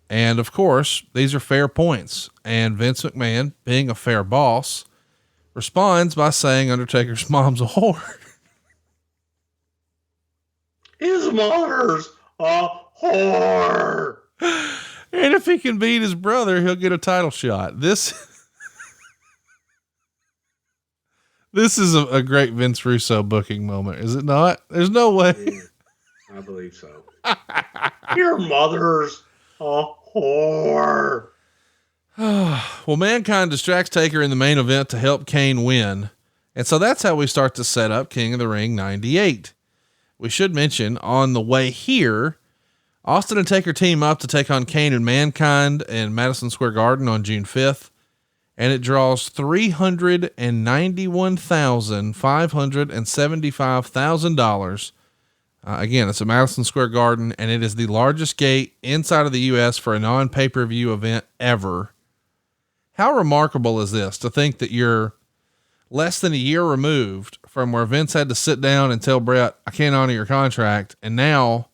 And of course, these are fair points. And Vince McMahon, being a fair boss, responds by saying Undertaker's mom's a whore. His mother's a whore. if he can beat his brother, he'll get a title shot. This is a great Vince Russo booking moment, is it not? There's no way. Yeah, I believe so. Your mother's a whore. Well, Mankind distracts Taker in the main event to help Kane win. And so that's how we start to set up King of the Ring 98. We should mention on the way here, Austin and Taker team up to take on Kane and Mankind in Madison Square Garden on June 5th. And it draws $391,575,000. Again, it's at Madison Square Garden, and it is the largest gate inside of the U.S. for a non-pay-per-view event ever. How remarkable is this to think that you're less than a year removed from where Vince had to sit down and tell Brett, I can't honor your contract. And now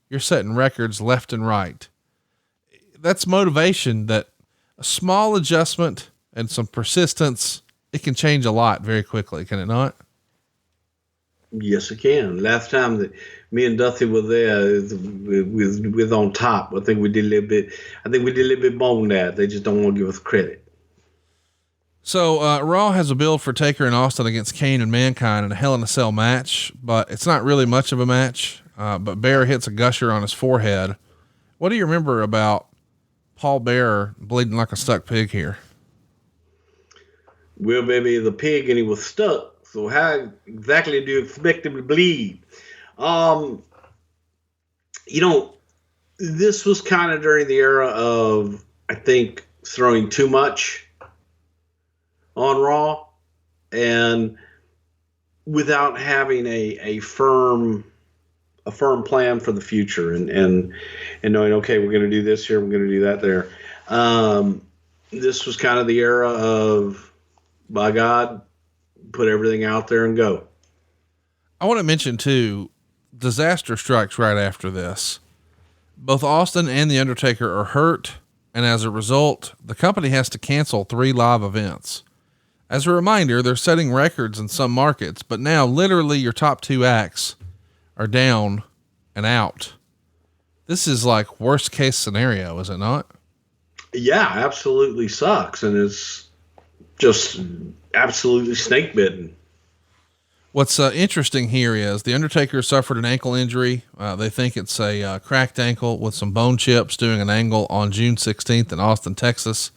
you're setting records left and right. That's motivation that a small adjustment and some persistence, it can change a lot very quickly. Can it not? Yes, it can. Last time that me and Duffy were there with on top, I think we did a little bit more than that. They just don't want to give us credit. So, Raw has a build for Taker and Austin against Kane and Mankind in a Hell in a Cell match, but it's not really much of a match. But Bear hits a gusher on his forehead. What do you remember about Paul Bearer bleeding like a stuck pig here? Well, baby, the pig and he was stuck. So how exactly do you expect him to bleed? This was kind of during the era of, I think, throwing too much on Raw and without having a firm plan for the future and knowing, okay, we're going to do this here, we're going to do that there. This was kind of the era of, by God, put everything out there and go. I want to mention too, disaster strikes right after this. Both Austin and the Undertaker are hurt. And as a result, the company has to cancel 3 live events. As a reminder, they're setting records in some markets, but now literally your top 2 acts are down and out. This is like worst case scenario, is it not? Yeah, absolutely sucks. And it's just absolutely snake bitten. What's interesting here is the Undertaker suffered an ankle injury. They think it's a cracked ankle with some bone chips doing an angle on June 16th in Austin, Texas.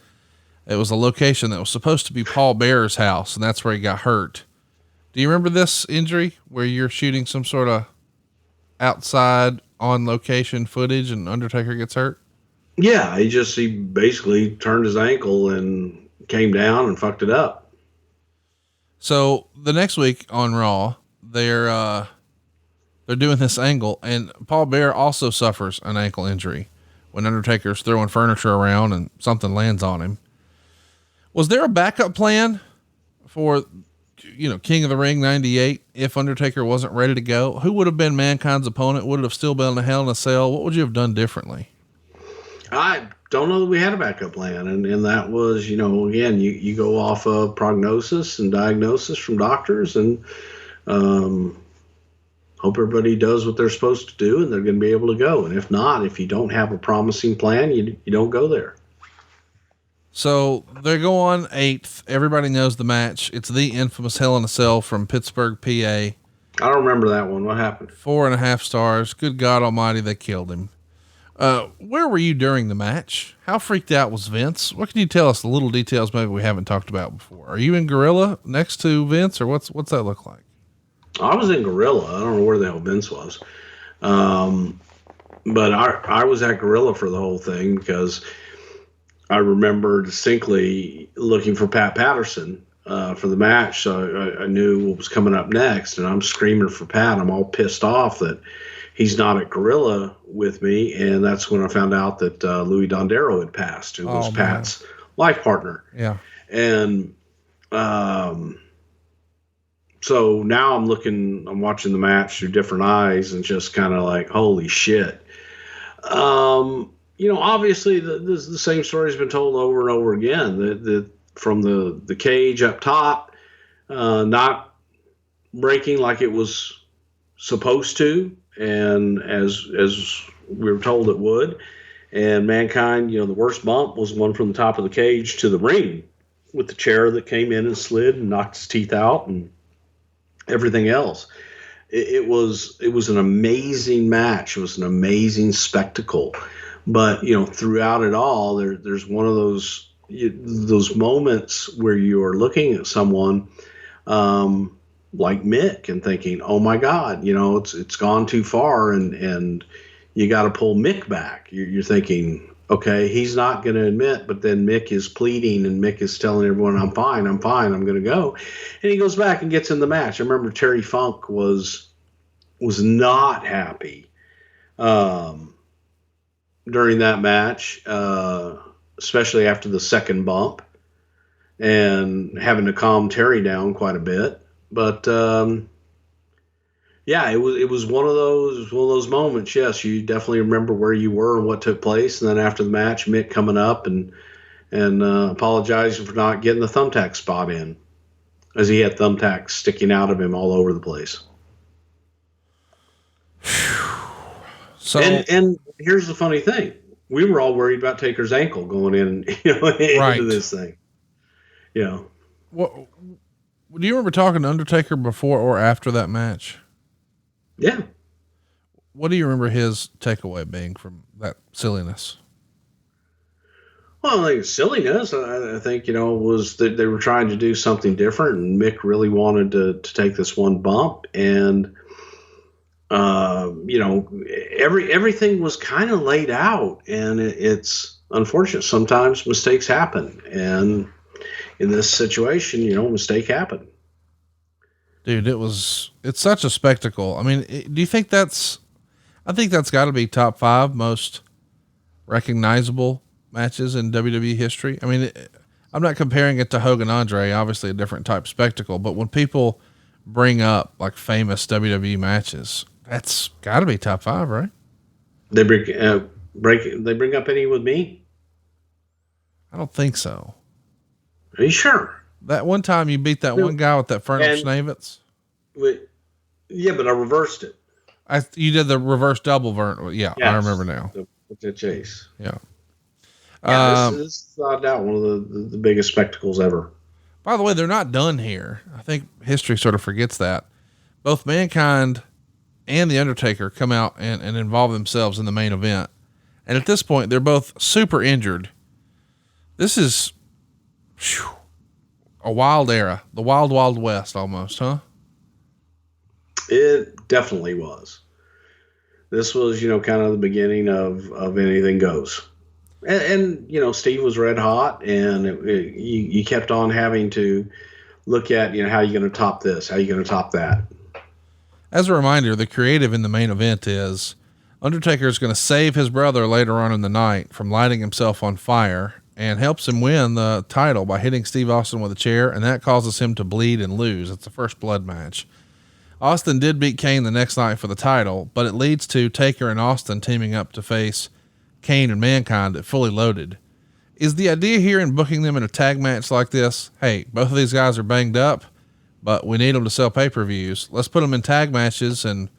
It was a location that was supposed to be Paul Bearer's house, and that's where he got hurt. Do you remember this injury where you're shooting some sort of outside on location footage and Undertaker gets hurt? Yeah, he basically turned his ankle and came down and fucked it up. So the next week on Raw, they're doing this angle, and Paul Bearer also suffers an ankle injury when Undertaker's throwing furniture around and something lands on him. Was there a backup plan for, King of the Ring 98 if Undertaker wasn't ready to go? Who would have been Mankind's opponent? Would it have still been a Hell in a Cell? What would you have done differently? I don't know that we had a backup plan. And that was, again, you go off of prognosis and diagnosis from doctors and hope everybody does what they're supposed to do and they're going to be able to go. And if not, if you don't have a promising plan, you don't go there. So they go on 8th. Everybody knows the match. It's the infamous Hell in a Cell from Pittsburgh, PA. I don't remember that one. What happened? 4.5 stars. Good God Almighty, they killed him. Where were you during the match? How freaked out was Vince? What can you tell us? The little details maybe we haven't talked about before. Are you in Gorilla next to Vince, or what's that look like? I was in Gorilla. I don't know where the hell Vince was. But I was at Gorilla for the whole thing because I remember distinctly looking for Pat Patterson for the match. So I knew what was coming up next, and I'm screaming for Pat. I'm all pissed off that he's not at Gorilla with me. And that's when I found out that Louis Dondero had passed, who was Pat's life partner. Yeah. And so now I'm watching the match through different eyes and just kind of like, holy shit. Obviously the same story has been told over and over again, that from the cage up top, not breaking like it was supposed to. And as we were told it would, And Mankind, the worst bump was one from the top of the cage to the ring with the chair that came in and slid and knocked his teeth out and everything else. It was an amazing match. It was an amazing spectacle. But, throughout it all, there's one of those moments where you're looking at someone like Mick and thinking, oh my God, it's gone too far, and you got to pull Mick back. You're thinking, okay, he's not going to admit, but then Mick is pleading and Mick is telling everyone, I'm fine, I'm going to go. And he goes back and gets in the match. I remember Terry Funk was not happy during that match, especially after the second bump and having to calm Terry down quite a bit. But yeah, it was one of those moments. Yes, you definitely remember where you were and what took place. And then after the match, Mick coming up and apologizing for not getting the thumbtack spot in, as he had thumbtacks sticking out of him all over the place. So, and here's the funny thing: we were all worried about Taker's ankle going in, into this thing. What do you remember talking to Undertaker before or after that match? Yeah. What do you remember his takeaway being from that silliness? Well, like silliness, I think, was that they were trying to do something different, and Mick really wanted to take this one bump, and everything was kind of laid out, and it's unfortunate. Sometimes mistakes happen, and in this situation, mistake happened. Dude, it's such a spectacle. I mean, do you think I think that's got to be top 5 most recognizable matches in WWE history. I mean, I'm not comparing it to Hogan Andre, obviously a different type of spectacle, but when people bring up like famous WWE matches, that's got to be top 5, right? They bring up any with me? I don't think so. Are you sure? That one time you beat that one guy with that Fernal Schnavitz. Yeah, but I reversed it. You did the reverse double vert. Yeah, yes, I remember now. With the chase. Yeah. This is without doubt one of the biggest spectacles ever. By the way, they're not done here. I think history sort of forgets that. Both Mankind and The Undertaker come out and involve themselves in the main event. And at this point, they're both super injured. This is a wild era. The wild, wild west almost, huh? It definitely was. This was, kind of the beginning of anything goes. And Steve was red hot, and you kept on having to look at, how you're going to top this, how you're going to top that. As a reminder, the creative in the main event is Undertaker is going to save his brother later on in the night from lighting himself on fire, and helps him win the title by hitting Steve Austin with a chair, and that causes him to bleed and lose. It's the first blood match. Austin did beat Kane the next night for the title, but it leads to Taker and Austin teaming up to face Kane and Mankind at Fully Loaded. Is the idea here in booking them in a tag match like this, hey, both of these guys are banged up, but we need them to sell pay-per-views. Let's put them in tag matches, and,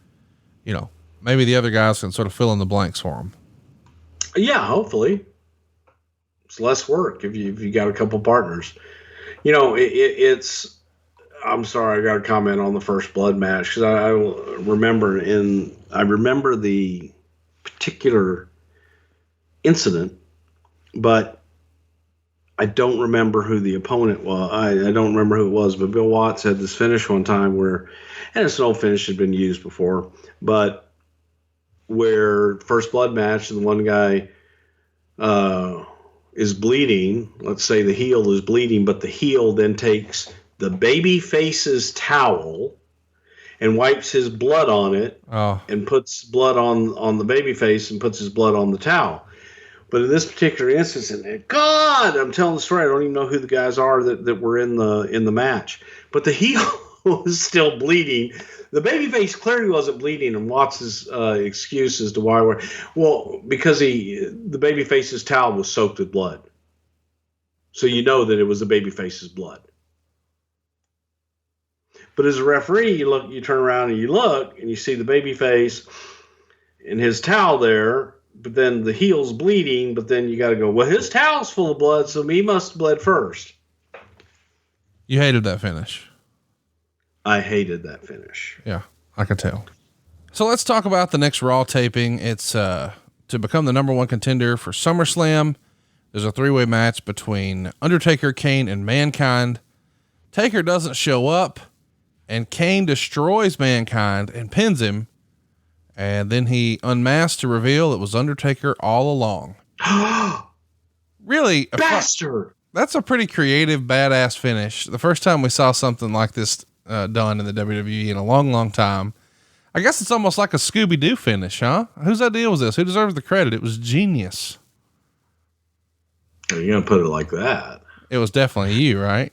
maybe the other guys can sort of fill in the blanks for them. Yeah, hopefully. It's less work if you got a couple partners. It's. I'm sorry, I got to comment on the first blood match because I remember the particular incident, but I don't remember who the opponent was. I don't remember who it was, but Bill Watts had this finish one time and it's an old finish that had been used before, but where first blood match and the one guy is bleeding. Let's say the heel is bleeding, but the heel then takes the baby face's towel and wipes his blood on it and puts blood on the baby face and puts his blood on the towel. But in this particular instance, and God, I'm telling the story. I don't even know who the guys are that were in the match, but the heel was still bleeding. The babyface clearly wasn't bleeding, and Watts' excuse as to why because the babyface's towel was soaked with blood, so that it was the babyface's blood. But as a referee, you turn around and you look, and you see the babyface and his towel there. but then the heel's bleeding, but then you got to go, well, his towel's full of blood, so he must have bled first. You hated that finish. I hated that finish. Yeah, I can tell. So let's talk about the next Raw taping. It's to become the number one contender for SummerSlam. There's a 3-way match between Undertaker, Kane, and Mankind. Taker doesn't show up, and Kane destroys Mankind and pins him. And then he unmasked to reveal it was Undertaker all along. Really? Bastard! That's a pretty creative, badass finish. The first time we saw something like this done in the WWE in a long, long time. I guess it's almost like a Scooby-Doo finish, huh? Whose idea was this? Who deserves the credit? It was genius. You're going to put it like that. It was definitely you, right?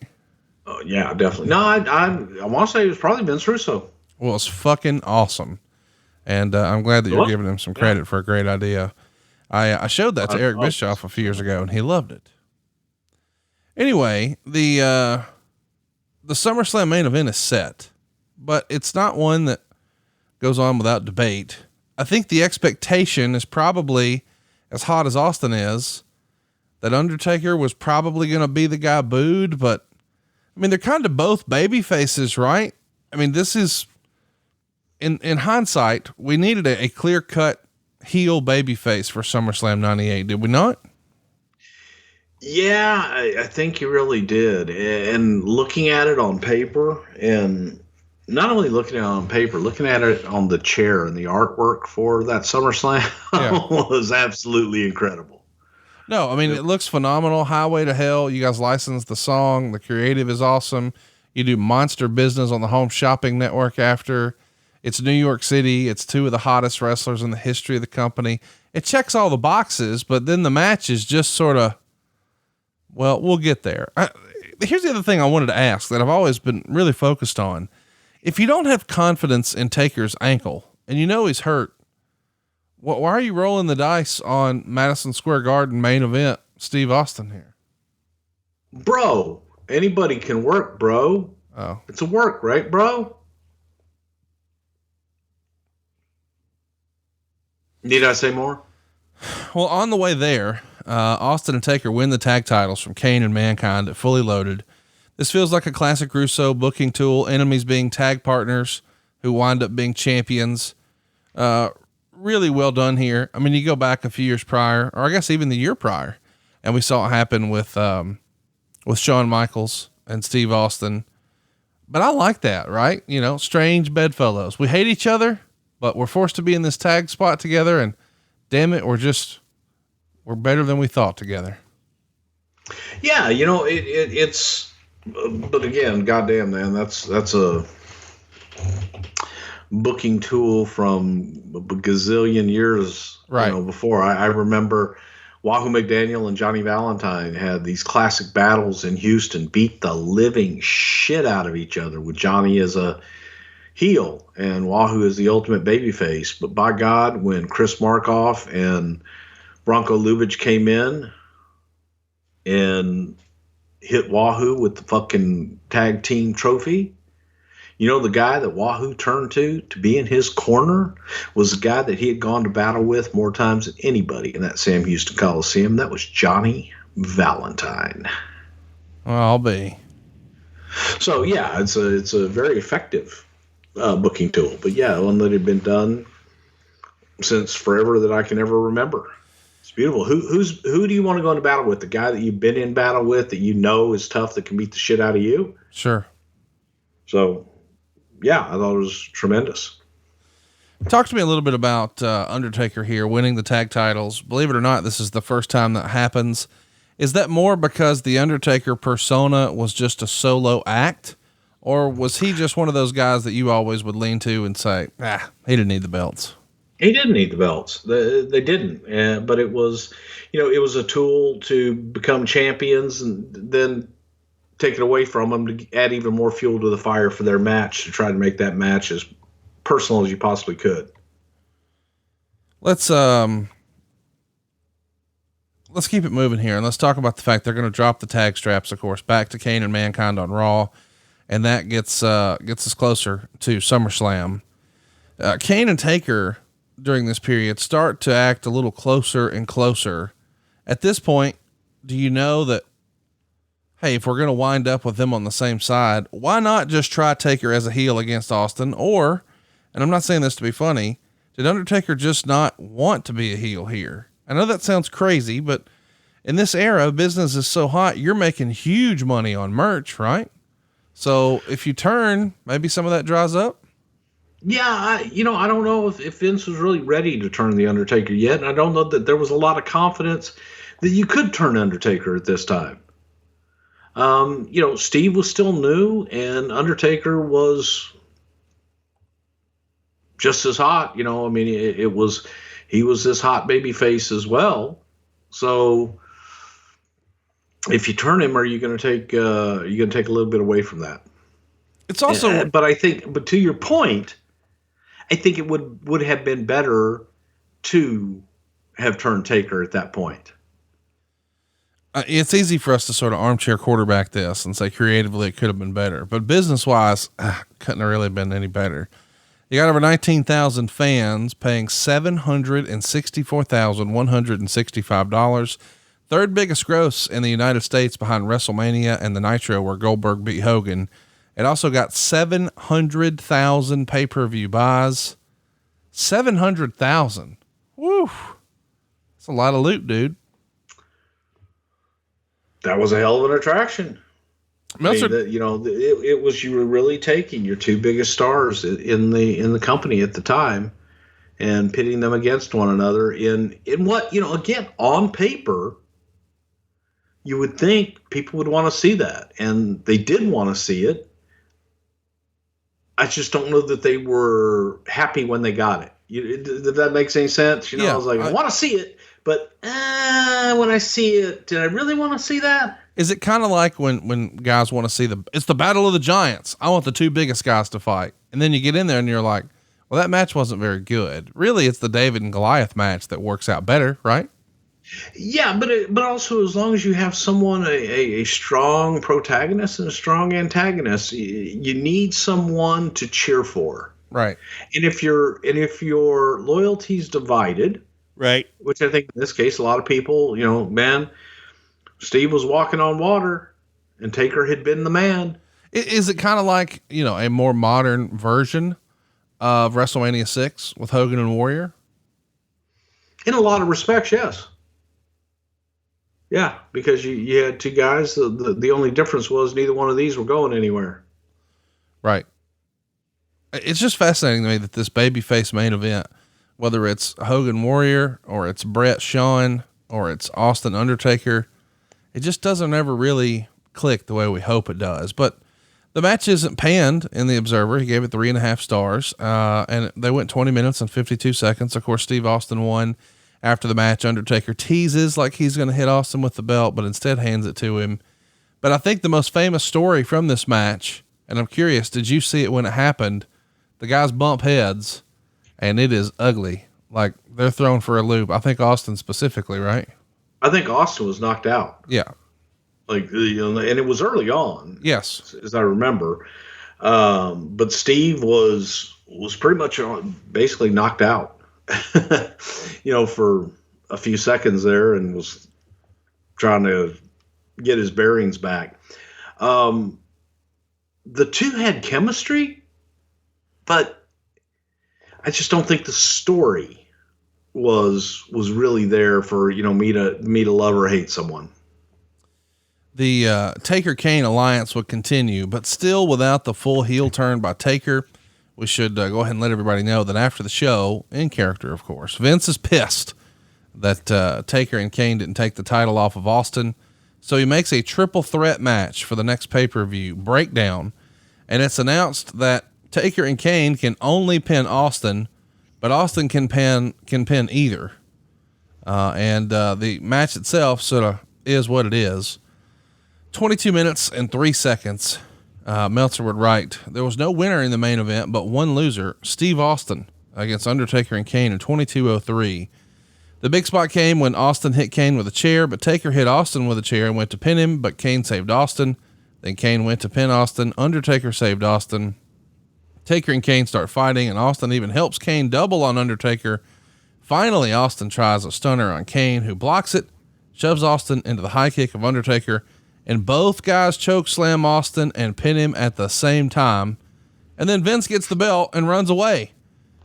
Oh, yeah, definitely. No, I want to say it was probably Vince Russo. Well, it's fucking awesome. And I'm glad that you're giving him some credit for a great idea. I showed that to Eric Bischoff a few years ago, and he loved it. Anyway, the SummerSlam main event is set, but it's not one that goes on without debate. I think the expectation is probably, as hot as Austin is, that Undertaker was probably going to be the guy booed, but I mean, they're kind of both baby faces, right? I mean, this is in hindsight, we needed a clear cut heel baby face for SummerSlam 98. Did we not? Yeah, I think you really did. And looking at it on paper, and not only looking at it on paper, looking at it on the chair and the artwork for that SummerSlam was absolutely incredible. No, I mean, it looks phenomenal. Highway to Hell. You guys licensed the song. The creative is awesome. You do monster business on the Home Shopping Network after. It's New York City. It's two of the hottest wrestlers in the history of the company. It checks all the boxes, but then the match is just sort of, well, we'll get there. Here's the other thing I wanted to ask that I've always been really focused on. If you don't have confidence in Taker's ankle and you know he's hurt, why are you rolling the dice on Madison Square Garden main event, Steve Austin here? Bro, anybody can work, bro. Oh, it's a work, right, bro? Need I say more? Well, on the way there, Austin and Taker win the tag titles from Kane and Mankind at Fully Loaded. This feels like a classic Russo booking tool, enemies being tag partners who wind up being champions. Really well done here. I mean, you go back a few years prior, or I guess even the year prior, and we saw it happen with Shawn Michaels and Steve Austin. But I like that, right? You know, strange bedfellows. We hate each other, but we're forced to be in this tag spot together, and damn it, we're better than we thought together. Yeah, you know, it's, but again, goddamn, man, that's a booking tool from a gazillion years, right? You know, before. I remember Wahoo McDaniel and Johnny Valentine had these classic battles in Houston, beat the living shit out of each other with Johnny as a heel and Wahoo as the ultimate babyface. But by God, when Chris Markoff and Bronco Lubitsch came in and hit Wahoo with the fucking tag team trophy, you know, the guy that Wahoo turned to be in his corner was the guy that he had gone to battle with more times than anybody in that Sam Houston Coliseum. That was Johnny Valentine. Well, I'll be. So yeah, it's a very effective booking tool, but yeah, one that had been done since forever that I can ever remember. It's beautiful. Who do you want to go into battle with? The guy that you've been in battle with that you know is tough, that can beat the shit out of you? Sure. So yeah, I thought it was tremendous. Talk to me a little bit about Undertaker here winning the tag titles. Believe it or not, this is the first time that happens. Is that more because the Undertaker persona was just a solo act, or was he just one of those guys that you always would lean to and say, he didn't need the belts? He didn't need the belts. They didn't. But it was, you know, it was a tool to become champions and then take it away from them to add even more fuel to the fire for their match, to try to make that match as personal as you possibly could. Let's keep it moving here, and let's talk about the fact they're going to drop the tag straps, of course, back to Kane and Mankind on Raw. And that gets us closer to SummerSlam. Kane and Taker during this period start to act a little closer and closer. At this point, do you know that, hey, if we're going to wind up with them on the same side, why not just try Taker as a heel against Austin? Or, and I'm not saying this to be funny, did Undertaker just not want to be a heel here? I know that sounds crazy, but in this era, business is so hot, you're making huge money on merch, right? So if you turn, maybe some of that dries up. Yeah, I don't know if Vince was really ready to turn the Undertaker yet, and I don't know that there was a lot of confidence that you could turn Undertaker at this time. Steve was still new, and Undertaker was just as hot. He was this hot baby face as well. So if you turn him, are you going to take a little bit away from that? It's also, but to your point, I think it would have been better to have turned Taker at that point. It's easy for us to sort of armchair quarterback this and say creatively it could have been better, but business wise, couldn't have really been any better. You got over 19,000 fans paying $764,165. Third biggest gross in the United States behind WrestleMania and the Nitro where Goldberg beat Hogan. It also got 700,000 pay-per-view buys. 700,000. Woo. That's a lot of loot, dude. That was a hell of an attraction. Meltzer, it was, you were really taking your two biggest stars in the company at the time and pitting them against one another in what, again, on paper, you would think people would want to see that, and they did want to see it. I just don't know that they were happy when they got it. If that makes any sense, yeah, I was like, I want to see it, but when I see it, did I really want to see that? Is it kind of like when guys want to see it's the Battle of the Giants? I want the two biggest guys to fight. And then you get in there and you're like, well, that match wasn't very good. Really, it's the David and Goliath match that works out better, right? Yeah, but also as long as you have someone, a strong protagonist and a strong antagonist, you need someone to cheer for. Right. And if your loyalty's divided, right, which I think in this case, a lot of people, Steve was walking on water and Taker had been the man. Is it kind of like, a more modern version of WrestleMania 6 with Hogan and Warrior? In a lot of respects, yes. Yeah, because you had two guys. The only difference was neither one of these were going anywhere. Right. It's just fascinating to me that this babyface main event, whether it's Hogan Warrior or it's Brett Shawn or it's Austin Undertaker, it just doesn't ever really click the way we hope it does. But the match isn't panned in the Observer. He gave it 3.5 stars. And they went 20 minutes and 52 seconds. Of course, Steve Austin won. After the match, Undertaker teases like he's going to hit Austin with the belt, but instead hands it to him. But I think the most famous story from this match, and I'm curious, did you see it when it happened? The guys bump heads and it is ugly. Like they're thrown for a loop. I think Austin specifically, right? I think Austin was knocked out. Yeah. And it was early on. Yes. As I remember. But Steve was pretty much basically knocked out, for a few seconds there and was trying to get his bearings back. The two had chemistry, but I just don't think the story was really there for, me to love or hate someone. The Taker Kane alliance would continue, but still without the full heel turn by Taker. We should go ahead and let everybody know that after the show, in character, of course, Vince is pissed that Taker and Kane didn't take the title off of Austin. So he makes a triple threat match for the next pay-per-view breakdown. And it's announced that Taker and Kane can only pin Austin, but Austin can pin either. And the match itself sort of is what it is. 22 minutes and 3 seconds. Meltzer would write, there was no winner in the main event, but one loser, Steve Austin against Undertaker and Kane in 22:03. The big spot came when Austin hit Kane with a chair, but Taker hit Austin with a chair and went to pin him, but Kane saved Austin. Then Kane went to pin Austin. Undertaker saved Austin. Taker and Kane start fighting, and Austin even helps Kane double on Undertaker. Finally, Austin tries a stunner on Kane, who blocks it, shoves Austin into the high kick of Undertaker, and both guys choke slam Austin and pin him at the same time. And then Vince gets the belt and runs away,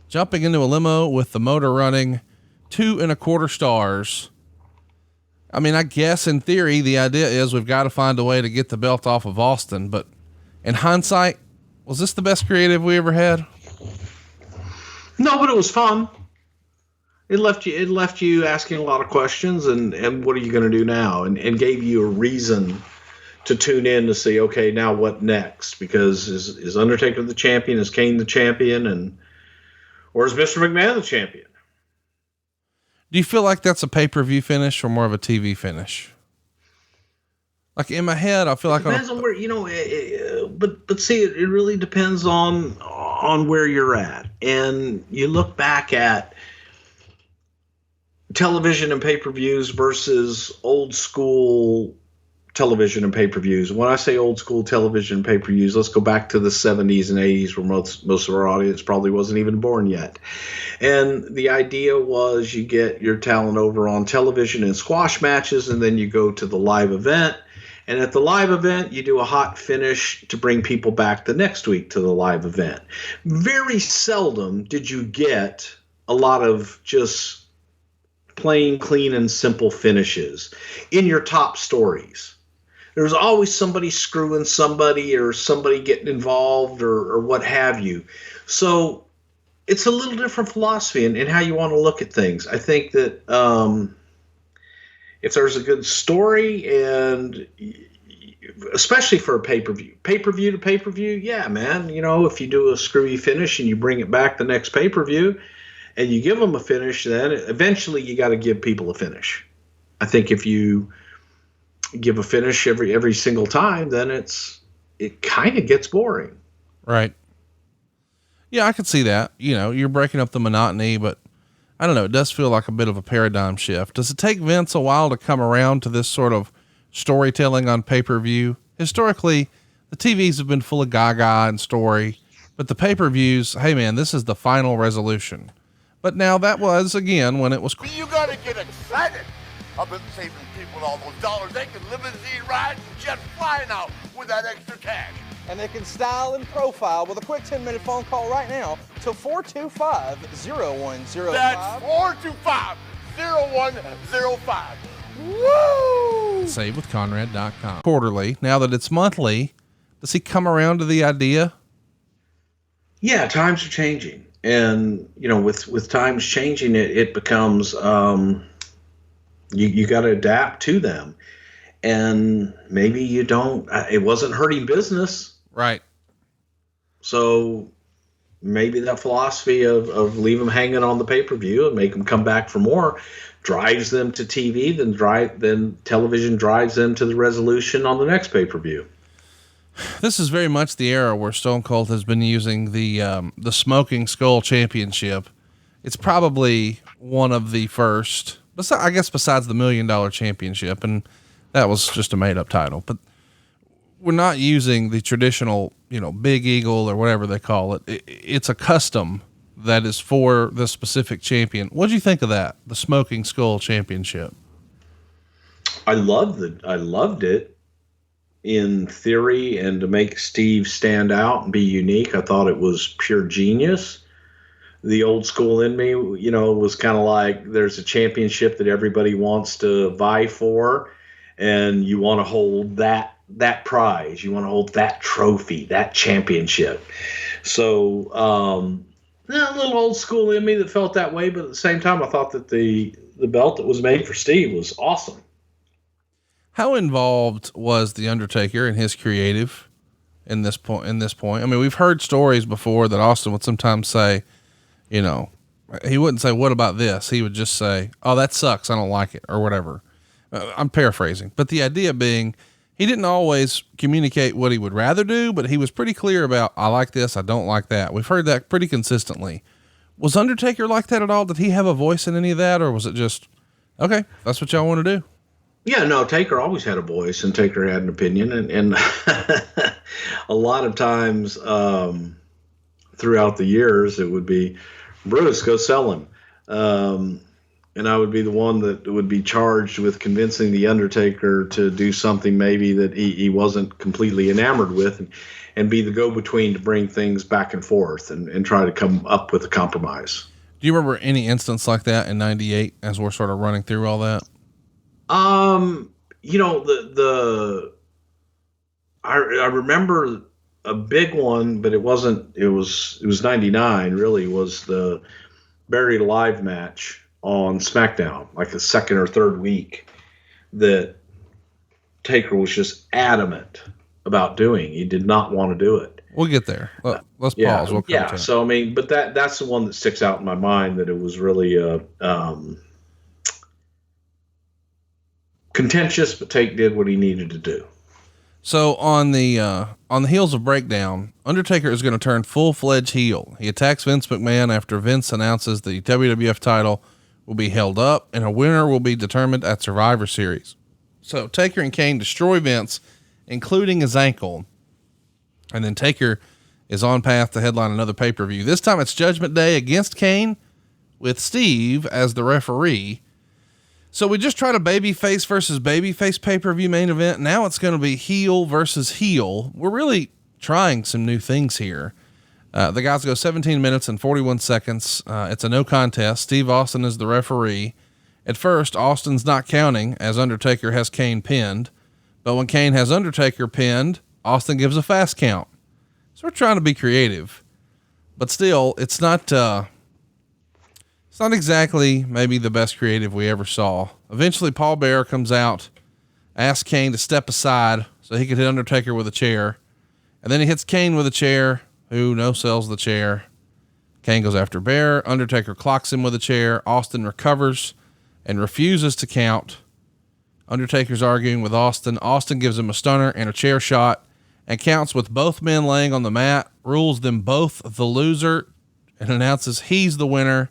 jumping into a limo with the motor running, 2.25 stars. I mean, I guess in theory, the idea is we've got to find a way to get the belt off of Austin, but in hindsight, was this the best creative we ever had? No, but it was fun. It left you asking a lot of questions and what are you going to do now? And gave you a reason to tune in to see, okay, now what next? Because is Undertaker the champion? Is Kane the champion? Or is Mr. McMahon the champion? Do you feel like that's a pay-per-view finish or more of a TV finish? Like in my head, I feel like depends on where, but see, it really depends on where you're at. And you look back at television and pay-per-views versus old school television and pay-per-views. When I say old school television and pay-per-views, let's go back to the 70s and 80s where most of our audience probably wasn't even born yet. And the idea was you get your talent over on television in squash matches, and then you go to the live event. And at the live event, you do a hot finish to bring people back the next week to the live event. Very seldom did you get a lot of just plain, clean, and simple finishes in your top stories. There's always somebody screwing somebody or somebody getting involved or what have you. So it's a little different philosophy in how you want to look at things. I think that if there's a good story, and especially for a pay-per-view to pay-per-view, yeah, man, if you do a screwy finish and you bring it back the next pay-per-view and you give them a finish, then eventually you got to give people a finish. I think if you give a finish every single time, then it kind of gets boring. Right. Yeah, I could see that. You're breaking up the monotony, but I don't know. It does feel like a bit of a paradigm shift. Does it take Vince a while to come around to this sort of storytelling on pay-per-view? Historically, the TVs have been full of gaga and story, but the pay-per-views, hey man, this is the final resolution. But now that was, again, when it was... You gotta get excited. I've been saving people all those dollars. They can limousine ride and jet fly now with that extra cash. And they can style and profile with a quick 10-minute phone call right now to 425-0105. That's 425-0105. Woo! SaveWithConrad.com. Quarterly. Now that it's monthly, does he come around to the idea? Yeah, times are changing. And, with times changing, it becomes, you got to adapt to them. And maybe you don't, it wasn't hurting business. Right. So maybe that philosophy of leave them hanging on the pay-per-view and make them come back for more drives them to TV, then television drives them to the resolution on the next pay-per-view. This is very much the era where Stone Cold has been using the Smoking Skull Championship. It's probably one of the first, I guess, besides the $1 Million Championship, and that was just a made-up title. But we're not using the traditional, Big Eagle or whatever they call it. It's a custom that is for the specific champion. What do you think of that? The Smoking Skull Championship. I loved it in theory, and to make Steve stand out and be unique, I thought it was pure genius. The old school in me, was kind of like, there's a championship that everybody wants to vie for, and you want to hold that prize. You want to hold that trophy, that championship. So, a little old school in me that felt that way, but at the same time, I thought that the belt that was made for Steve was awesome. How involved was the Undertaker and his creative in this point? I mean, we've heard stories before that Austin would sometimes say, he wouldn't say, "What about this?" He would just say, "Oh, that sucks. I don't like it," or whatever. I'm paraphrasing, but the idea being, he didn't always communicate what he would rather do, but he was pretty clear about, I like this, I don't like that. We've heard that pretty consistently. Was Undertaker like that at all? Did he have a voice in any of that, or was it just, okay, that's what y'all want to do? Yeah, no, Taker always had a voice, and Taker had an opinion, and a lot of times throughout the years, it would be, Bruce, go sell him. And I would be the one that would be charged with convincing the Undertaker to do something maybe that he wasn't completely enamored with, and be the go-between to bring things back and forth and try to come up with a compromise. Do you remember any instance like that in '98 as we're sort of running through all that? You know, I remember a big one, but it was '99 really, was the Buried Alive match on SmackDown, like the second or third week, that Taker was just adamant about doing. He did not want to do it. We'll get there. Let's pause. We'll come to it. So I mean, but that's the one that sticks out in my mind, that it was really contentious, but Take did what he needed to do. So on the heels of Breakdown, Undertaker is going to turn full-fledged heel. He attacks Vince McMahon after Vince announces the WWF title will be held up and a winner will be determined at Survivor Series. So Taker and Kane destroy Vince, including his ankle. And then Taker is on path to headline another pay-per-view. This time it's Judgment Day against Kane with Steve as the referee. So we just tried a babyface versus babyface pay-per-view main event. Now it's going to be heel versus heel. We're really trying some new things here. The guys go 17 minutes and 41 seconds. It's a no contest. Steve Austin is the referee. At first, Austin's not counting as Undertaker has Kane pinned. But when Kane has Undertaker pinned, Austin gives a fast count. So we're trying to be creative. But still, it's not exactly maybe the best creative we ever saw. Eventually, Paul Bearer comes out, asks Kane to step aside so he could hit Undertaker with a chair. And then he hits Kane with a chair, who no-sells the chair. Kane goes after Bearer. Undertaker clocks him with a chair. Austin recovers and refuses to count. Undertaker's arguing with Austin. Austin gives him a stunner and a chair shot and counts with both men laying on the mat, rules them both the loser, and announces he's the winner.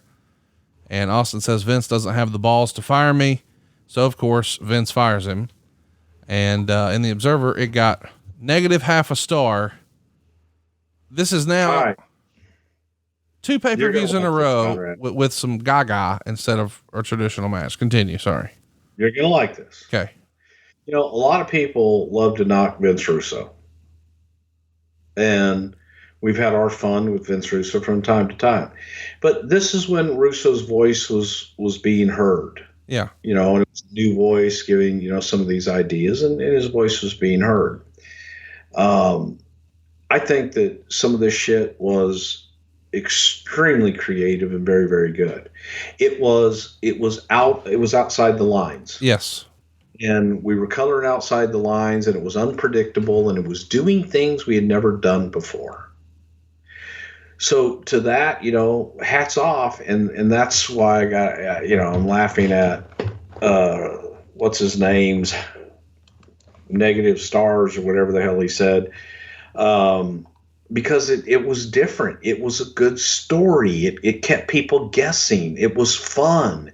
And Austin says Vince doesn't have the balls to fire me. So, of course, Vince fires him. And in the Observer, it got -half a star. This is now 2 pay-per-views in a row with some gaga instead of a traditional match. Continue. Sorry. You're going to like this. Okay. You know, a lot of people love to knock Vince Russo. And we've had our fun with Vince Russo from time to time. But this is when Russo's voice was being heard. Yeah. You know, and it was a new voice giving, you know, some of these ideas, and his voice was being heard. I think that some of this shit was extremely creative and very, very good. It was outside the lines. Yes. And we were coloring outside the lines, and it was unpredictable, and it was doing things we had never done before. So to that, you know, hats off. And that's why I got, you know, I'm laughing at, what's his name's negative stars or whatever the hell he said. Because it was different. It was a good story. It kept people guessing. It was fun,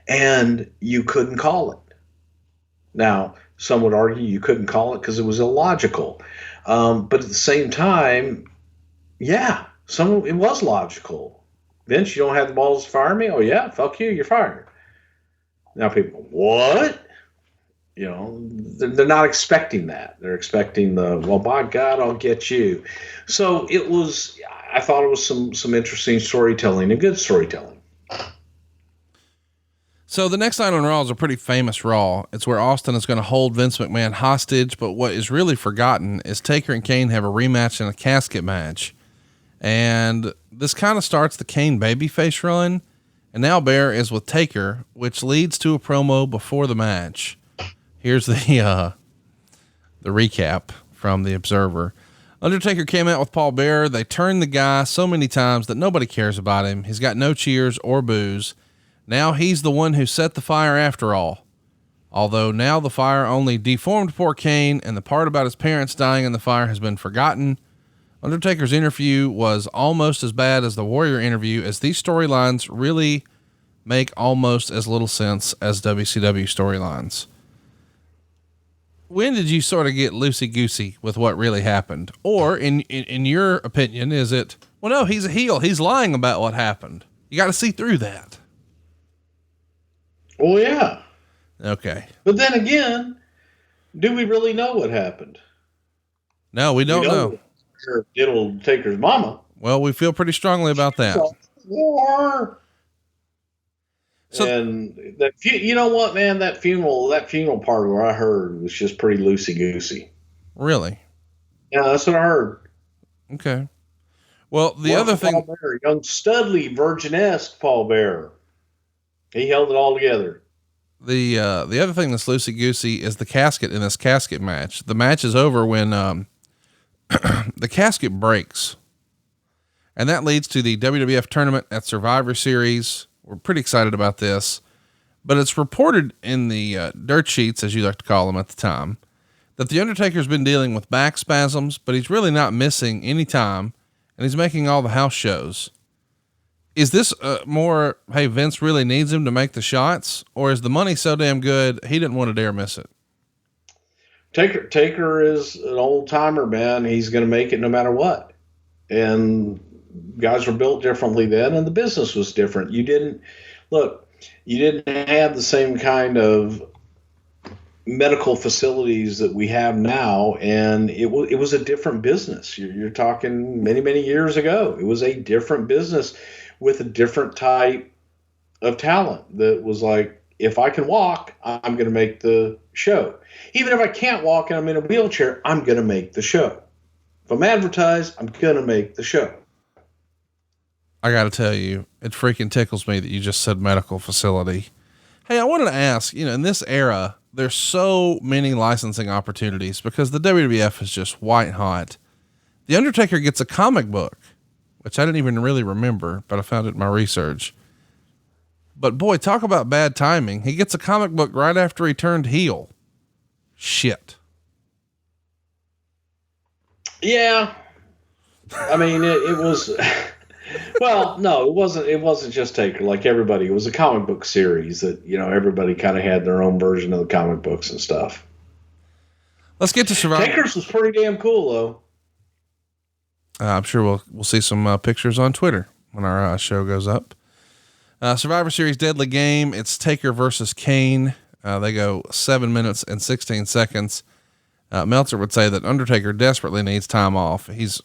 and you couldn't call it. Now, some would argue you couldn't call it because it was illogical. But at the same time, yeah, it was logical. Vince, you don't have the balls to fire me? Oh, yeah, fuck you, you're fired. Now people, what? You know, they're not expecting that. They're expecting well, by God, I'll get you. So I thought it was some interesting storytelling and good storytelling. So the next night on Raw is a pretty famous Raw. It's where Austin is going to hold Vince McMahon hostage. But what is really forgotten is Taker and Kane have a rematch in a casket match. And this kind of starts the Kane babyface run. And now Bear is with Taker, which leads to a promo before the match. Here's the recap from the Observer. Undertaker came out with Paul Bearer. They turned the guy so many times that nobody cares about him. He's got no cheers or boos. Now he's the one who set the fire after all. Although now the fire only deformed poor Kane, and the part about his parents dying in the fire has been forgotten. Undertaker's interview was almost as bad as the Warrior interview, as these storylines really make almost as little sense as WCW storylines. When did you sort of get loosey-goosey with what really happened? Or in your opinion, is it Well, no, he's a heel. He's lying about what happened. You got to see through that. Well, yeah. Okay. But then again, do we really know what happened? No, we don't know. It'll Taker's mama. Well, we feel pretty strongly about that. War. So, And that, you know what, man, that funeral part where I heard was just pretty loosey goosey. really? Yeah, that's what I heard. Okay. Well, the other thing, Paul Bearer, young Studley, virgin-esque Paul Bearer, he held it all together. the other thing that's loosey goosey is the casket in this casket match. The match is over when, the casket breaks, and that leads to the WWF tournament at Survivor Series. We're pretty excited about this, but it's reported in the dirt sheets, as you like to call them at the time, that the Undertaker's been dealing with back spasms, but he's really not missing any time, and he's making all the house shows. Is this more, hey, Vince really needs him to make the shots, or is the money so damn good he didn't want to dare miss it? Taker is an old timer, man. He's going to make it no matter what. And guys were built differently then, and the business was different. You didn't have the same kind of medical facilities that we have now, and it was a different business. You're talking many, many years ago. It was a different business with a different type of talent that was like, if I can walk, I'm going to make the show. Even if I can't walk and I'm in a wheelchair, I'm going to make the show. If I'm advertised, I'm going to make the show. I got to tell you, it freaking tickles me that you just said medical facility. Hey, I wanted to ask, in this era, there's so many licensing opportunities because the WWF is just white hot. The Undertaker gets a comic book, which I didn't even really remember, but I found it in my research. But boy, talk about bad timing. He gets a comic book right after he turned heel. Shit. Yeah. I mean, it was, well, no, it wasn't just Taker. Like everybody, it was a comic book series that, everybody kind of had their own version of the comic books and stuff. Let's get to Survivor. Taker's was pretty damn cool though. I'm sure we'll see some pictures on Twitter when our show goes up. Survivor Series Deadly Game. It's Taker versus Kane. They go 7 minutes and 16 seconds. Meltzer would say that Undertaker desperately needs time off. He's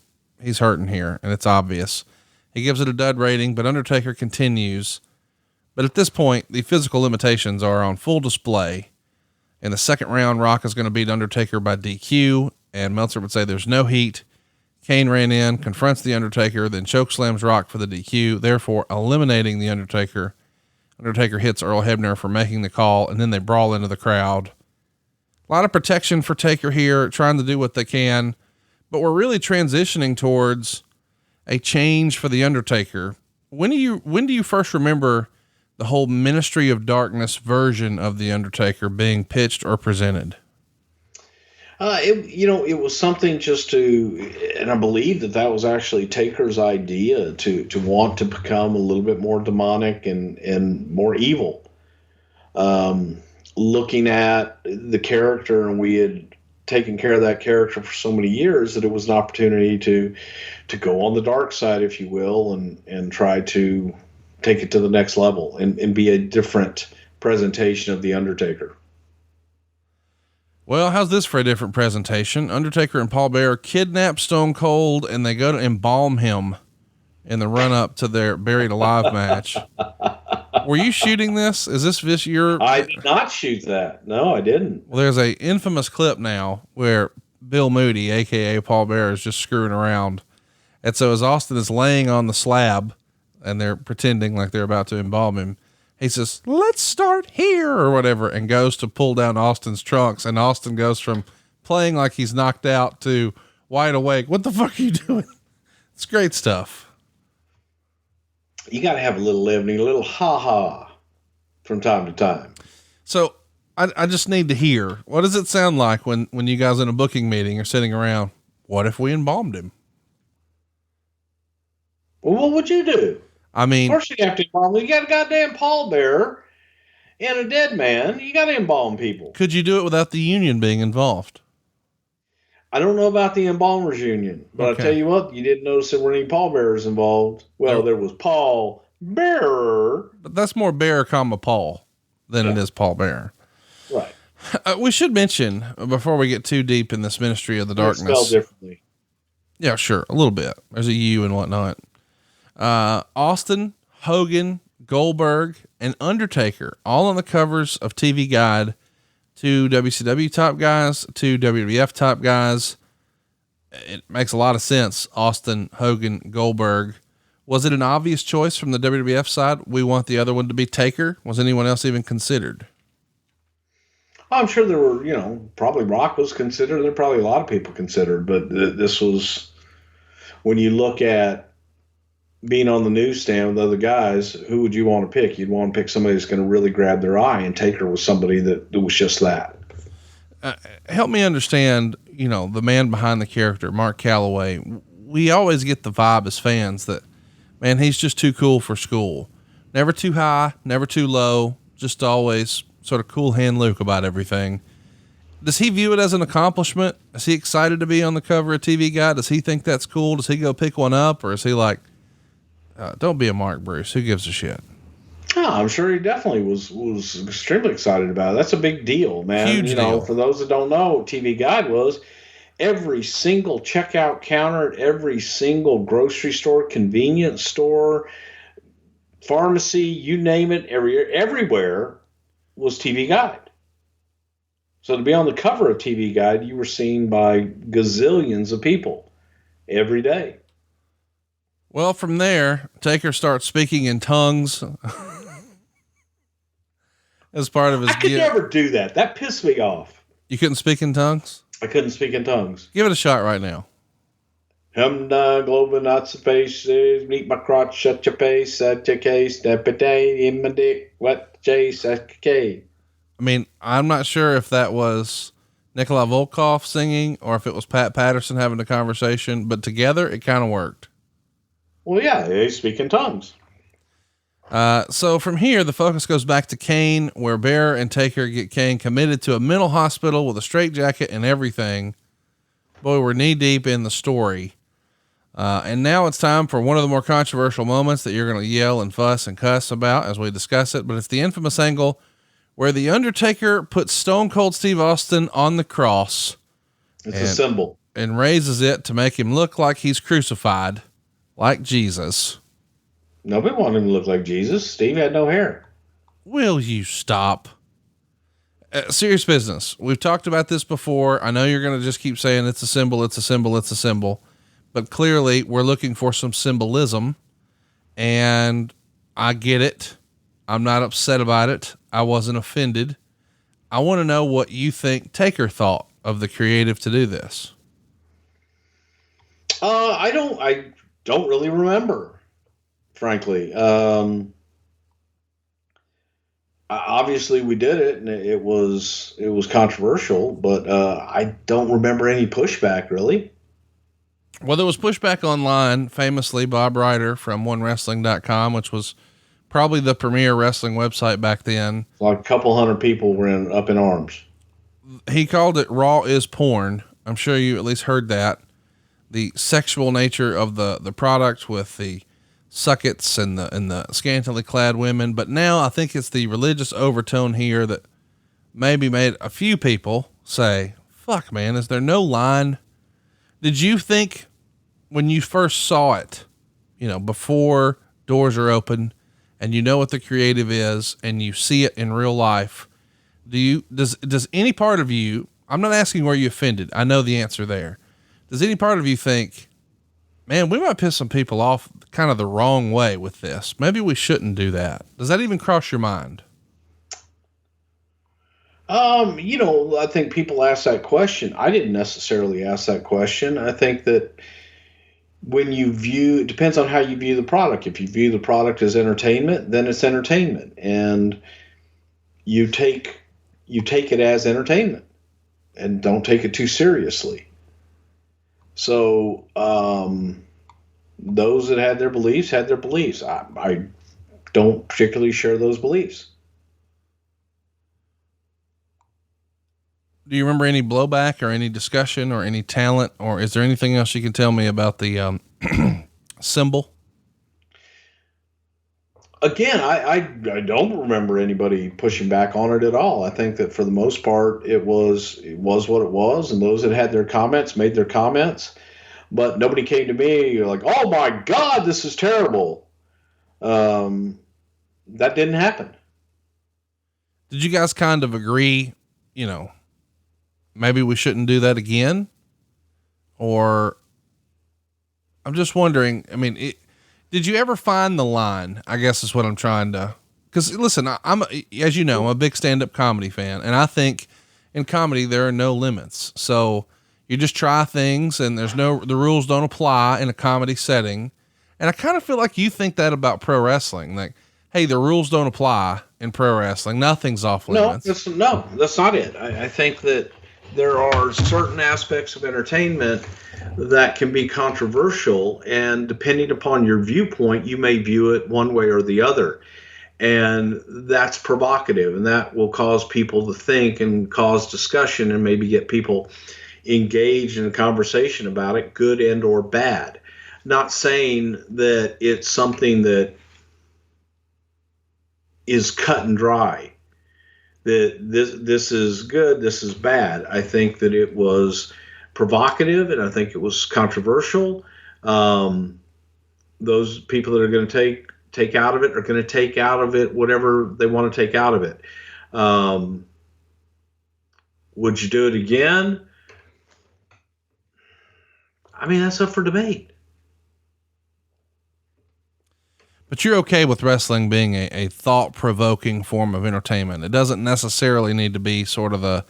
hurting here, and it's obvious. He gives it a dud rating, but Undertaker continues. But at this point, the physical limitations are on full display. In the second round, Rock is going to beat Undertaker by DQ, and Meltzer would say there's no heat. Kane ran in, confronts the Undertaker, then chokeslams Rock for the DQ, therefore eliminating the Undertaker. Undertaker hits Earl Hebner for making the call, and then they brawl into the crowd. A lot of protection for Taker here, trying to do what they can, but we're really transitioning towards a change for the Undertaker. When do you first remember the whole Ministry of Darkness version of the Undertaker being pitched or presented? It was something just to, and I believe that was actually Taker's idea to want to become a little bit more demonic and more evil. Looking at the character, and we had taken care of that character for so many years that it was an opportunity to go on the dark side, if you will, and try to take it to the next level and be a different presentation of the Undertaker. Well, how's this for a different presentation? Undertaker and Paul Bearer kidnap Stone Cold, and they go to embalm him in the run up to their Buried Alive match. Were you shooting this? Is this your? I did not shoot that. No, I didn't. Well, there's a infamous clip now where Bill Moody, aka Paul Bearer, is just screwing around. And so as Austin is laying on the slab and they're pretending like they're about to embalm him, he says, "Let's start here," or whatever, and goes to pull down Austin's trunks. And Austin goes from playing like he's knocked out to wide awake. What the fuck are you doing? It's great stuff. You got to have a little levity, a little ha-ha from time to time. So I just need to hear, what does it sound like when you guys in a booking meeting are sitting around? What if we embalmed him? Well, what would you do? I mean, of course you have to embalm. You got a goddamn pallbearer and a dead man. You got to embalm people. Could you do it without the union being involved? I don't know about the Embalmers Union, but Okay. I tell you what, you didn't notice there weren't any pallbearers involved. Well, there was Paul Bearer. But that's more Bear, Paul than it is Paul Bear. Right. We should mention before we get too deep in this ministry of the It's darkness. spelled differently. Yeah, sure. A little bit. There's a U and whatnot. Austin, Hogan, Goldberg, and Undertaker, all on the covers of TV Guide. 2 WCW top guys, 2 WWF top guys. It makes a lot of sense. Austin, Hogan, Goldberg. Was it an obvious choice from the WWF side? We want the other one to be Taker. Was anyone else even considered? I'm sure there were, probably Rock was considered. There are probably a lot of people considered, but this was, when you look at being on the newsstand with other guys, who would you want to pick? You'd want to pick somebody that's going to really grab their eye, and Taker was somebody that was just that. Help me understand, the man behind the character, Mark Calloway. We always get the vibe as fans that, man, he's just too cool for school. Never too high, never too low, just always sort of cool hand Luke about everything. Does he view it as an accomplishment? Is he excited to be on the cover of TV Guide? Does he think that's cool? Does he go pick one up, or is he like, don't be a Mark, Bruce. Who gives a shit? Oh, I'm sure he definitely was extremely excited about it. That's a big deal, man. Huge deal. For those that don't know what TV Guide was, every single checkout counter at every single grocery store, convenience store, pharmacy, you name it, everywhere was TV Guide. So to be on the cover of TV Guide, you were seen by gazillions of people every day. Well, from there, Taker starts speaking in tongues as part of his I could gift. never do that. That pissed me off. You couldn't speak in tongues? I couldn't speak in tongues. Give it a shot right now. Global not spaces, meet my crotch, shut your face, set your case, step a day in my dick, what chase, okay. I mean, I'm not sure if that was Nikolai Volkov singing or if it was Pat Patterson having a conversation, but together it kind of worked. Well, yeah, they speak in tongues. So from here, the focus goes back to Kane, where Bear and Taker get Kane committed to a mental hospital with a straitjacket and everything. Boy, we're knee deep in the story. And now it's time for one of the more controversial moments that you're going to yell and fuss and cuss about as we discuss it. But it's the infamous angle where the Undertaker puts Stone Cold Steve Austin on the cross. It's a symbol. And raises it to make him look like he's crucified, like Jesus. Nobody wanted him to look like Jesus. Steve had no hair. Will you stop? Serious business. We've talked about this before. I know you're going to just keep saying it's a symbol, it's a symbol, it's a symbol. But clearly we're looking for some symbolism, and I get it. I'm not upset about it. I wasn't offended. I want to know what you think Taker thought of the creative to do this. I don't really remember, frankly. Obviously we did it and it was controversial, but I don't remember any pushback really. Well, there was pushback online, famously Bob Ryder from OneWrestling.com, which was probably the premier wrestling website back then. Like a couple hundred people were up in arms. He called it Raw is porn. I'm sure you at least heard that. The sexual nature of the product with the suckets and the scantily clad women. But now I think it's the religious overtone here that maybe made a few people say, fuck man, is there no line? Did you think when you first saw it, before doors are open and you know what the creative is and you see it in real life, does any part of you, I'm not asking where you offended, I know the answer there. Does any part of you think, man, we might piss some people off kind of the wrong way with this? Maybe we shouldn't do that. Does that even cross your mind? I think people ask that question. I didn't necessarily ask that question. I think that when it depends on how you view the product. If you view the product as entertainment, then it's entertainment, and you take it as entertainment and don't take it too seriously. So, those that had their beliefs had their beliefs. I don't particularly share those beliefs. do you remember any blowback or any discussion or any talent, or is there anything else you can tell me about the symbol? Again, I don't remember anybody pushing back on it at all. I think that for the most part, it was what it was, and those that had their comments made their comments. But nobody came to me like, "Oh my God, this is terrible." That didn't happen. Did you guys kind of agree, you know, maybe we shouldn't do that again? Or I'm just wondering, I mean, did you ever find the line? I guess is what I'm trying to, cause listen, as you know, I'm a big stand-up comedy fan, and I think in comedy, there are no limits. So you just try things, and the rules don't apply in a comedy setting. And I kind of feel like you think that about pro wrestling. Like, hey, the rules don't apply in pro wrestling. Nothing's off limits. That's not it. I think that there are certain aspects of entertainment that can be controversial, and depending upon your viewpoint, you may view it one way or the other. And that's provocative, and that will cause people to think and cause discussion and maybe get people engaged in a conversation about it, good and or bad. Not saying that it's something that is cut and dry, that this is good, this is bad. I think that it was provocative, and I think it was controversial. Those people that are going to take out of it are going to take out of it whatever they want to take out of it. Would you do it again? I mean, that's up for debate. But you're okay with wrestling being a thought-provoking form of entertainment. It doesn't necessarily need to be sort of a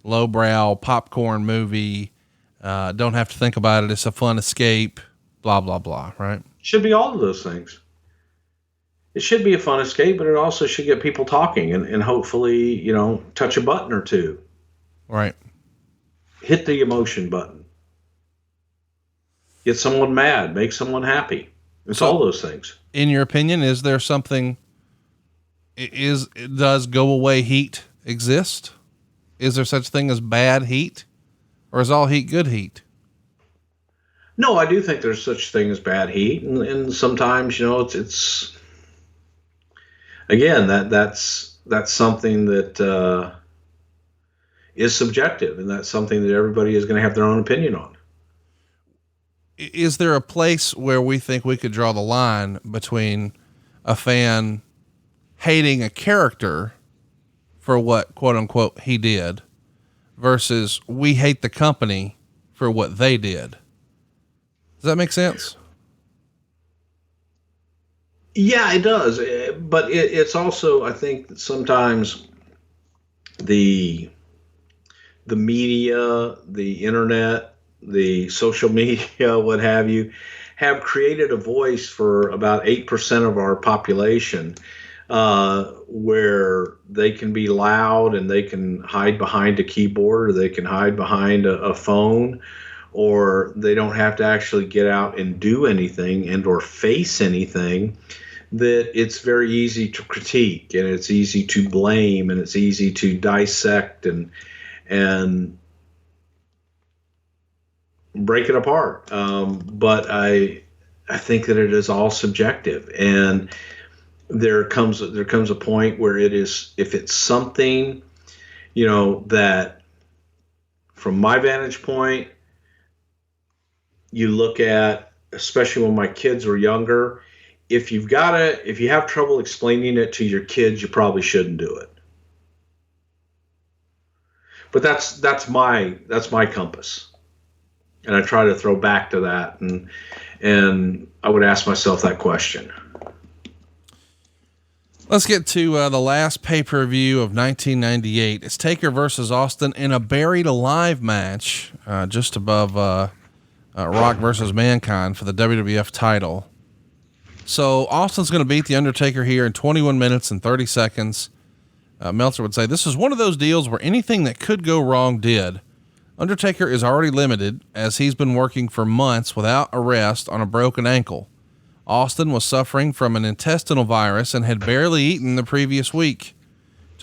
lowbrow popcorn movie. Don't have to think about it. It's a fun escape, blah, blah, blah, right? Should be all of those things. It should be a fun escape, but it also should get people talking and hopefully, you know, touch a button or two. Right. Hit the emotion button. Get someone mad, make someone happy. It's all those things. In your opinion, is there something, does go away heat exist? Is there such thing as bad heat, or is all heat good heat? No, I do think there's such thing as bad heat. And sometimes, you know, it's again, that's something that, is subjective, and that's something that everybody is going to have their own opinion on. Is there a place where we think we could draw the line between a fan hating a character for what, quote unquote, he did, versus we hate the company for what they did? Does that make sense? Yeah, it does. But it's also, I think that sometimes the media, the internet, the social media, what have you, have created a voice for about 8% of our population, where they can be loud and they can hide behind a keyboard, or they can hide behind a phone, or they don't have to actually get out and do anything and or face anything, that it's very easy to critique, and it's easy to blame, and it's easy to dissect and break it apart. But I think that it is all subjective, and there comes a point where it is, if it's something, you know, that from my vantage point, you look at, especially when my kids were younger, if you have trouble explaining it to your kids, you probably shouldn't do it. But that's my compass. And I try to throw back to that, and I would ask myself that question. Let's get to the last pay-per-view of 1998. It's Taker versus Austin in a buried alive match, just above Rock versus Mankind for the WWF title. So Austin's going to beat the Undertaker here in 21 minutes and 30 seconds. Meltzer would say, this is one of those deals where anything that could go wrong did. Undertaker is already limited, as he's been working for months without a rest on a broken ankle. Austin was suffering from an intestinal virus and had barely eaten the previous week.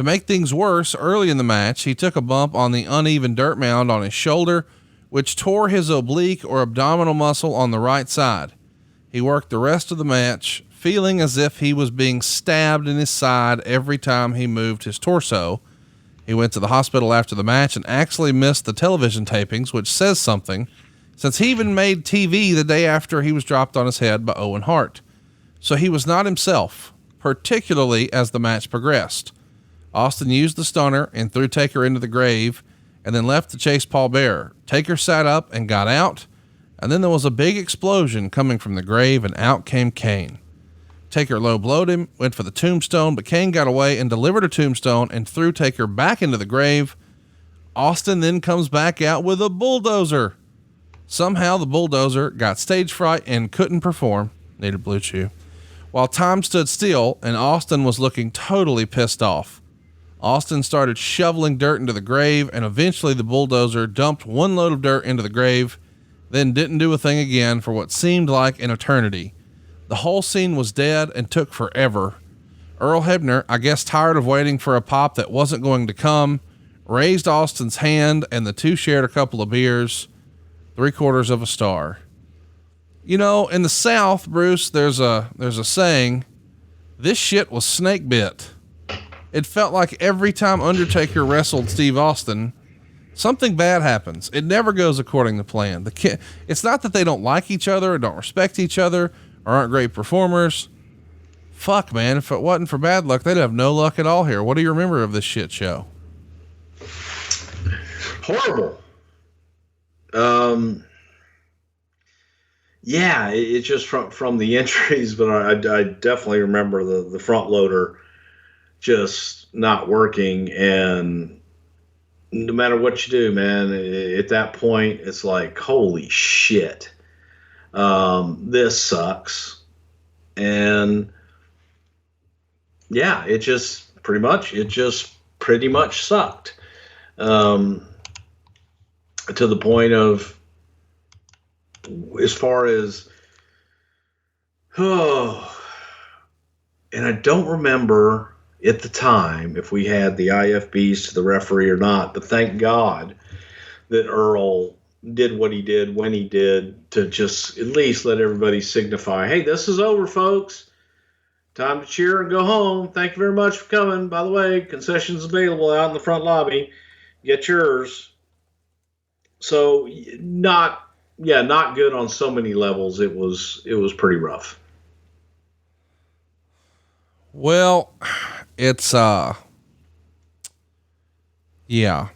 To make things worse, early in the match, he took a bump on the uneven dirt mound on his shoulder, which tore his oblique or abdominal muscle on the right side. He worked the rest of the match, feeling as if he was being stabbed in his side every time he moved his torso. He went to the hospital after the match and actually missed the television tapings, which says something, since he even made TV the day after he was dropped on his head by Owen Hart. So he was not himself, particularly as the match progressed. Austin used the stunner and threw Taker into the grave, and then left to chase Paul Bearer. Taker sat up and got out, and then there was a big explosion coming from the grave, and out came Kane. Taker low blowed him, went for the tombstone, but Kane got away and delivered a tombstone and threw Taker back into the grave. Austin then comes back out with a bulldozer. Somehow the bulldozer got stage fright and couldn't perform. Needed Blue Chew. While time stood still and Austin was looking totally pissed off. Austin started shoveling dirt into the grave, and eventually the bulldozer dumped one load of dirt into the grave, then didn't do a thing again for what seemed like an eternity. The whole scene was dead and took forever. Earl Hebner, I guess tired of waiting for a pop that wasn't going to come, raised Austin's hand, and the two shared a couple of beers. 3/4 of a star. You know, in the South, Bruce, there's a saying, this shit was snake bit. It felt like every time Undertaker wrestled Steve Austin, something bad happens. It never goes according to plan. It's not that they don't like each other or don't respect each other or aren't great performers. Fuck, man. If it wasn't for bad luck, they'd have no luck at all here. What do you remember of this shit show? Horrible. Yeah, it's just from the entries, but I definitely remember the front loader just not working, and no matter what you do, man, at that point, it's like, holy shit, this sucks. And yeah, it just pretty much sucked. To the point of, as far as, and I don't remember at the time if we had the IFBs to the referee or not, but thank God that Earl did what he did when he did, to just at least let everybody signify, hey, this is over, folks. Time to cheer and go home. Thank you very much for coming. By the way, concessions available out in the front lobby. Get yours. So not good on so many levels. It was pretty rough. Well, it's, yeah.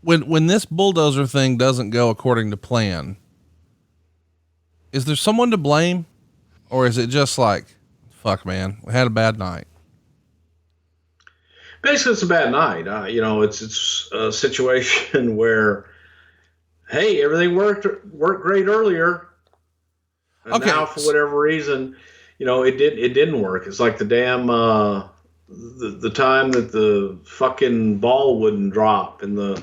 When this bulldozer thing doesn't go according to plan, is there someone to blame, or is it just like, fuck, man, we had a bad night? Basically, it's a bad night. It's a situation where, hey, everything worked great earlier, and okay, now for whatever reason, it didn't work. It's like the damn the time that the fucking ball wouldn't drop and the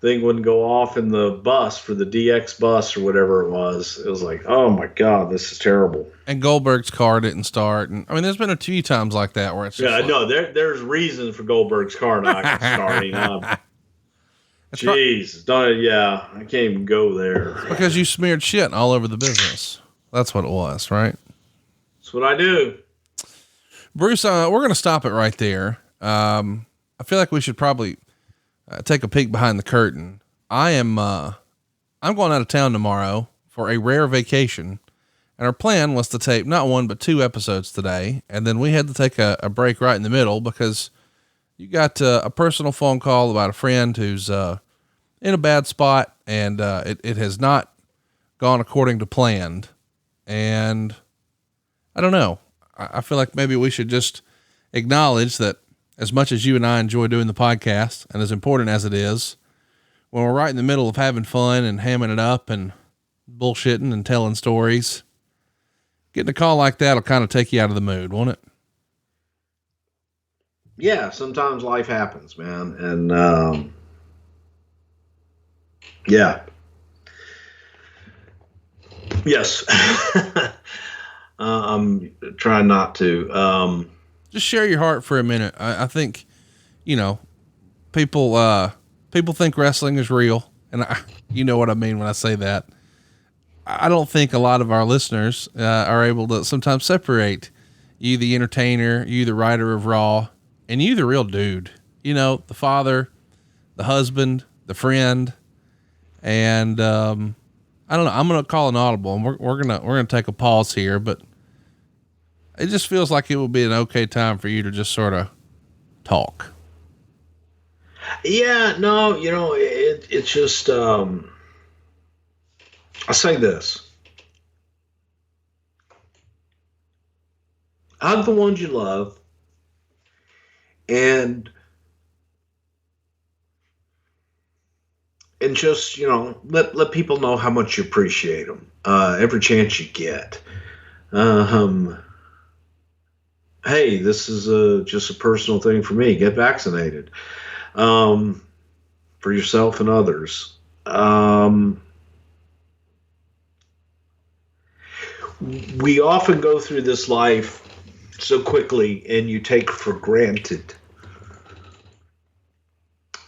thing wouldn't go off in the bus for the DX bus or whatever it was. It was like, oh my God, this is terrible. And Goldberg's car didn't start. And I mean, there's been a few times like that where it's just there's reason for Goldberg's car not starting. Jeez, I can't even go there. It's because you smeared shit all over the business. That's what it was, right? That's what I do. Bruce, we're going to stop it right there. I feel like we should probably take a peek behind the curtain. I'm going out of town tomorrow for a rare vacation, and our plan was to tape not one, but 2 episodes today. And then we had to take a break right in the middle because you got a personal phone call about a friend who's in a bad spot, and it has not gone according to planned. And I don't know. I feel like maybe we should just acknowledge that as much as you and I enjoy doing the podcast, and as important as it is, when we're right in the middle of having fun and hamming it up and bullshitting and telling stories, getting a call like that will kind of take you out of the mood, won't it? Yeah, sometimes life happens, man. And, yeah. Yes. I'm trying not to. just share your heart for a minute. I think, you know, people think wrestling is real. And you know what I mean when I say that. I don't think a lot of our listeners are able to sometimes separate you, the entertainer, you, the writer of Raw, and you, the real dude, you know, the father, the husband, the friend. And, I don't know. I'm going to call an audible, and we're going to take a pause here, but it just feels like it would be an okay time for you to just sort of talk. Yeah, no, you know, it's just, I'll say this. Hug the ones you love, and just, you know, let people know how much you appreciate them, every chance you get. Hey, this is just a personal thing for me. Get vaccinated, for yourself and others. We often go through this life so quickly, and you take for granted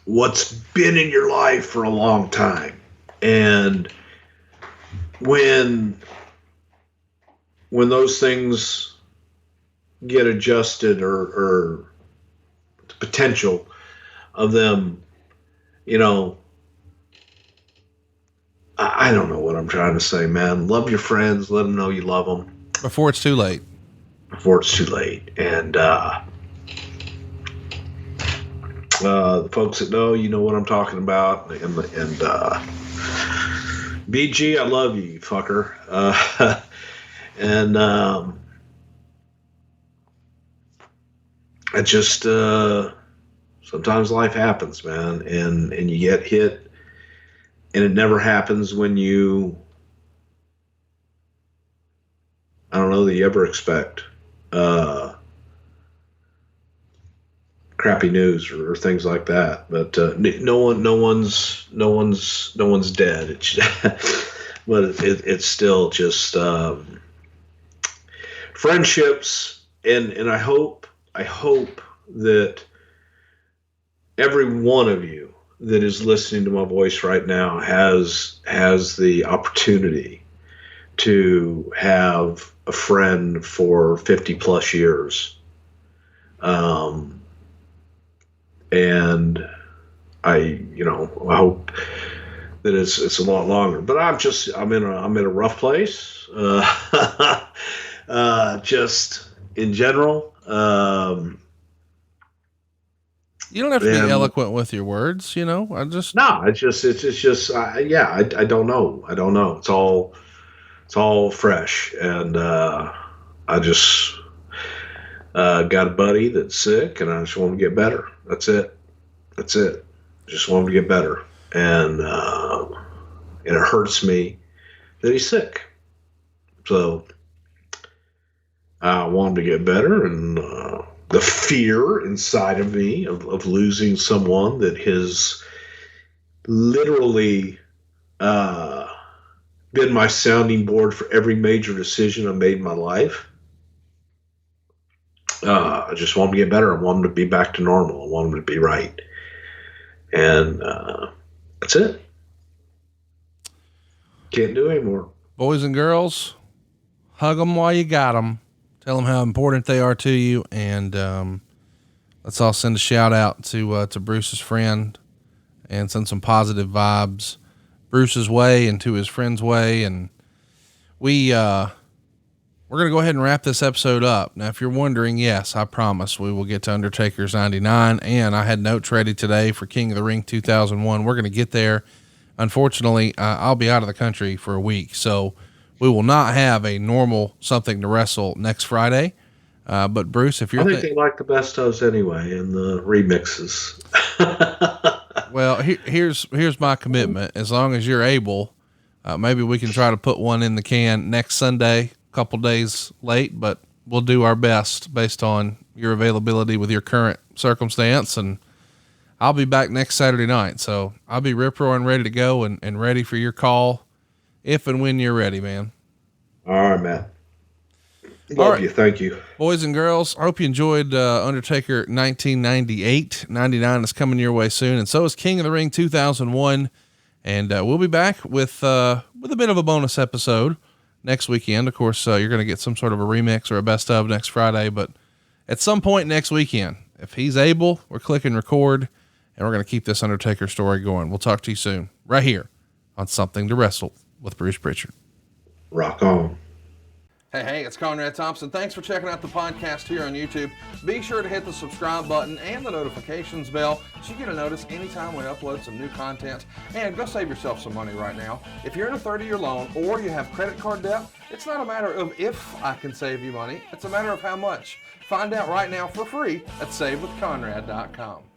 what's been in your life for a long time. And when those things get adjusted, or the potential of them, you know, I don't know what I'm trying to say, man. Love your friends. Let them know you love them Before it's too late. before it's too late. And the folks that know, you know what I'm talking about. And BG, I love you, you fucker. And it just sometimes life happens, man, and you get hit, and it never happens when you, I don't know that you ever expect crappy news or things like that. But no one's dead. It's but it's still just friendships, and I hope that every one of you that is listening to my voice right now has the opportunity to have a friend for 50 plus years. And I hope that it's a lot longer, but I'm in a rough place. Just in general. You don't have to be eloquent with your words, you know. I don't know. It's all fresh, and I just got a buddy that's sick, and I just want him to get better. That's it. Just want him to get better, and it hurts me that he's sick. So I want him to get better, and the fear inside of me of losing someone that has literally been my sounding board for every major decision I made in my life. I just want him to get better. I want him to be back to normal. I want him to be right. And that's it. Can't do anymore. Boys and girls, hug them while you got them. Tell them how important they are to you. And let's all send a shout out to Bruce's friend and send some positive vibes Bruce's way and to his friend's way. And we're going to go ahead and wrap this episode up. Now, if you're wondering, yes, I promise we will get to Undertaker's 99. And I had notes ready today for King of the Ring 2001. We're going to get there. Unfortunately, I'll be out of the country for a week. So we will not have a normal Something to Wrestle next Friday. But Bruce, if you're, I think they like the best ofs anyway in the remixes. Well, here's my commitment. As long as you're able, maybe we can try to put one in the can next Sunday, a couple days late, but we'll do our best based on your availability with your current circumstance. And I'll be back next Saturday night. So I'll be rip-roaring ready to go and ready for your call if and when you're ready, man. All right, man. Love you. Thank you. Boys and girls, I hope you enjoyed Undertaker 1998. 99 is coming your way soon, and so is King of the Ring 2001. And we'll be back with a bit of a bonus episode next weekend. Of course, you're going to get some sort of a remix or a best of next Friday, but at some point next weekend, if he's able, we're clicking record, and we're going to keep this Undertaker story going. We'll talk to you soon, right here on Something to Wrestle with Bruce Prichard. Rock on. Hey, it's Conrad Thompson. Thanks for checking out the podcast here on YouTube. Be sure to hit the subscribe button and the notifications bell so you get a notice anytime we upload some new content. And go save yourself some money right now. If you're in a 30-year loan or you have credit card debt, it's not a matter of if I can save you money. It's a matter of how much. Find out right now for free at SaveWithConrad.com.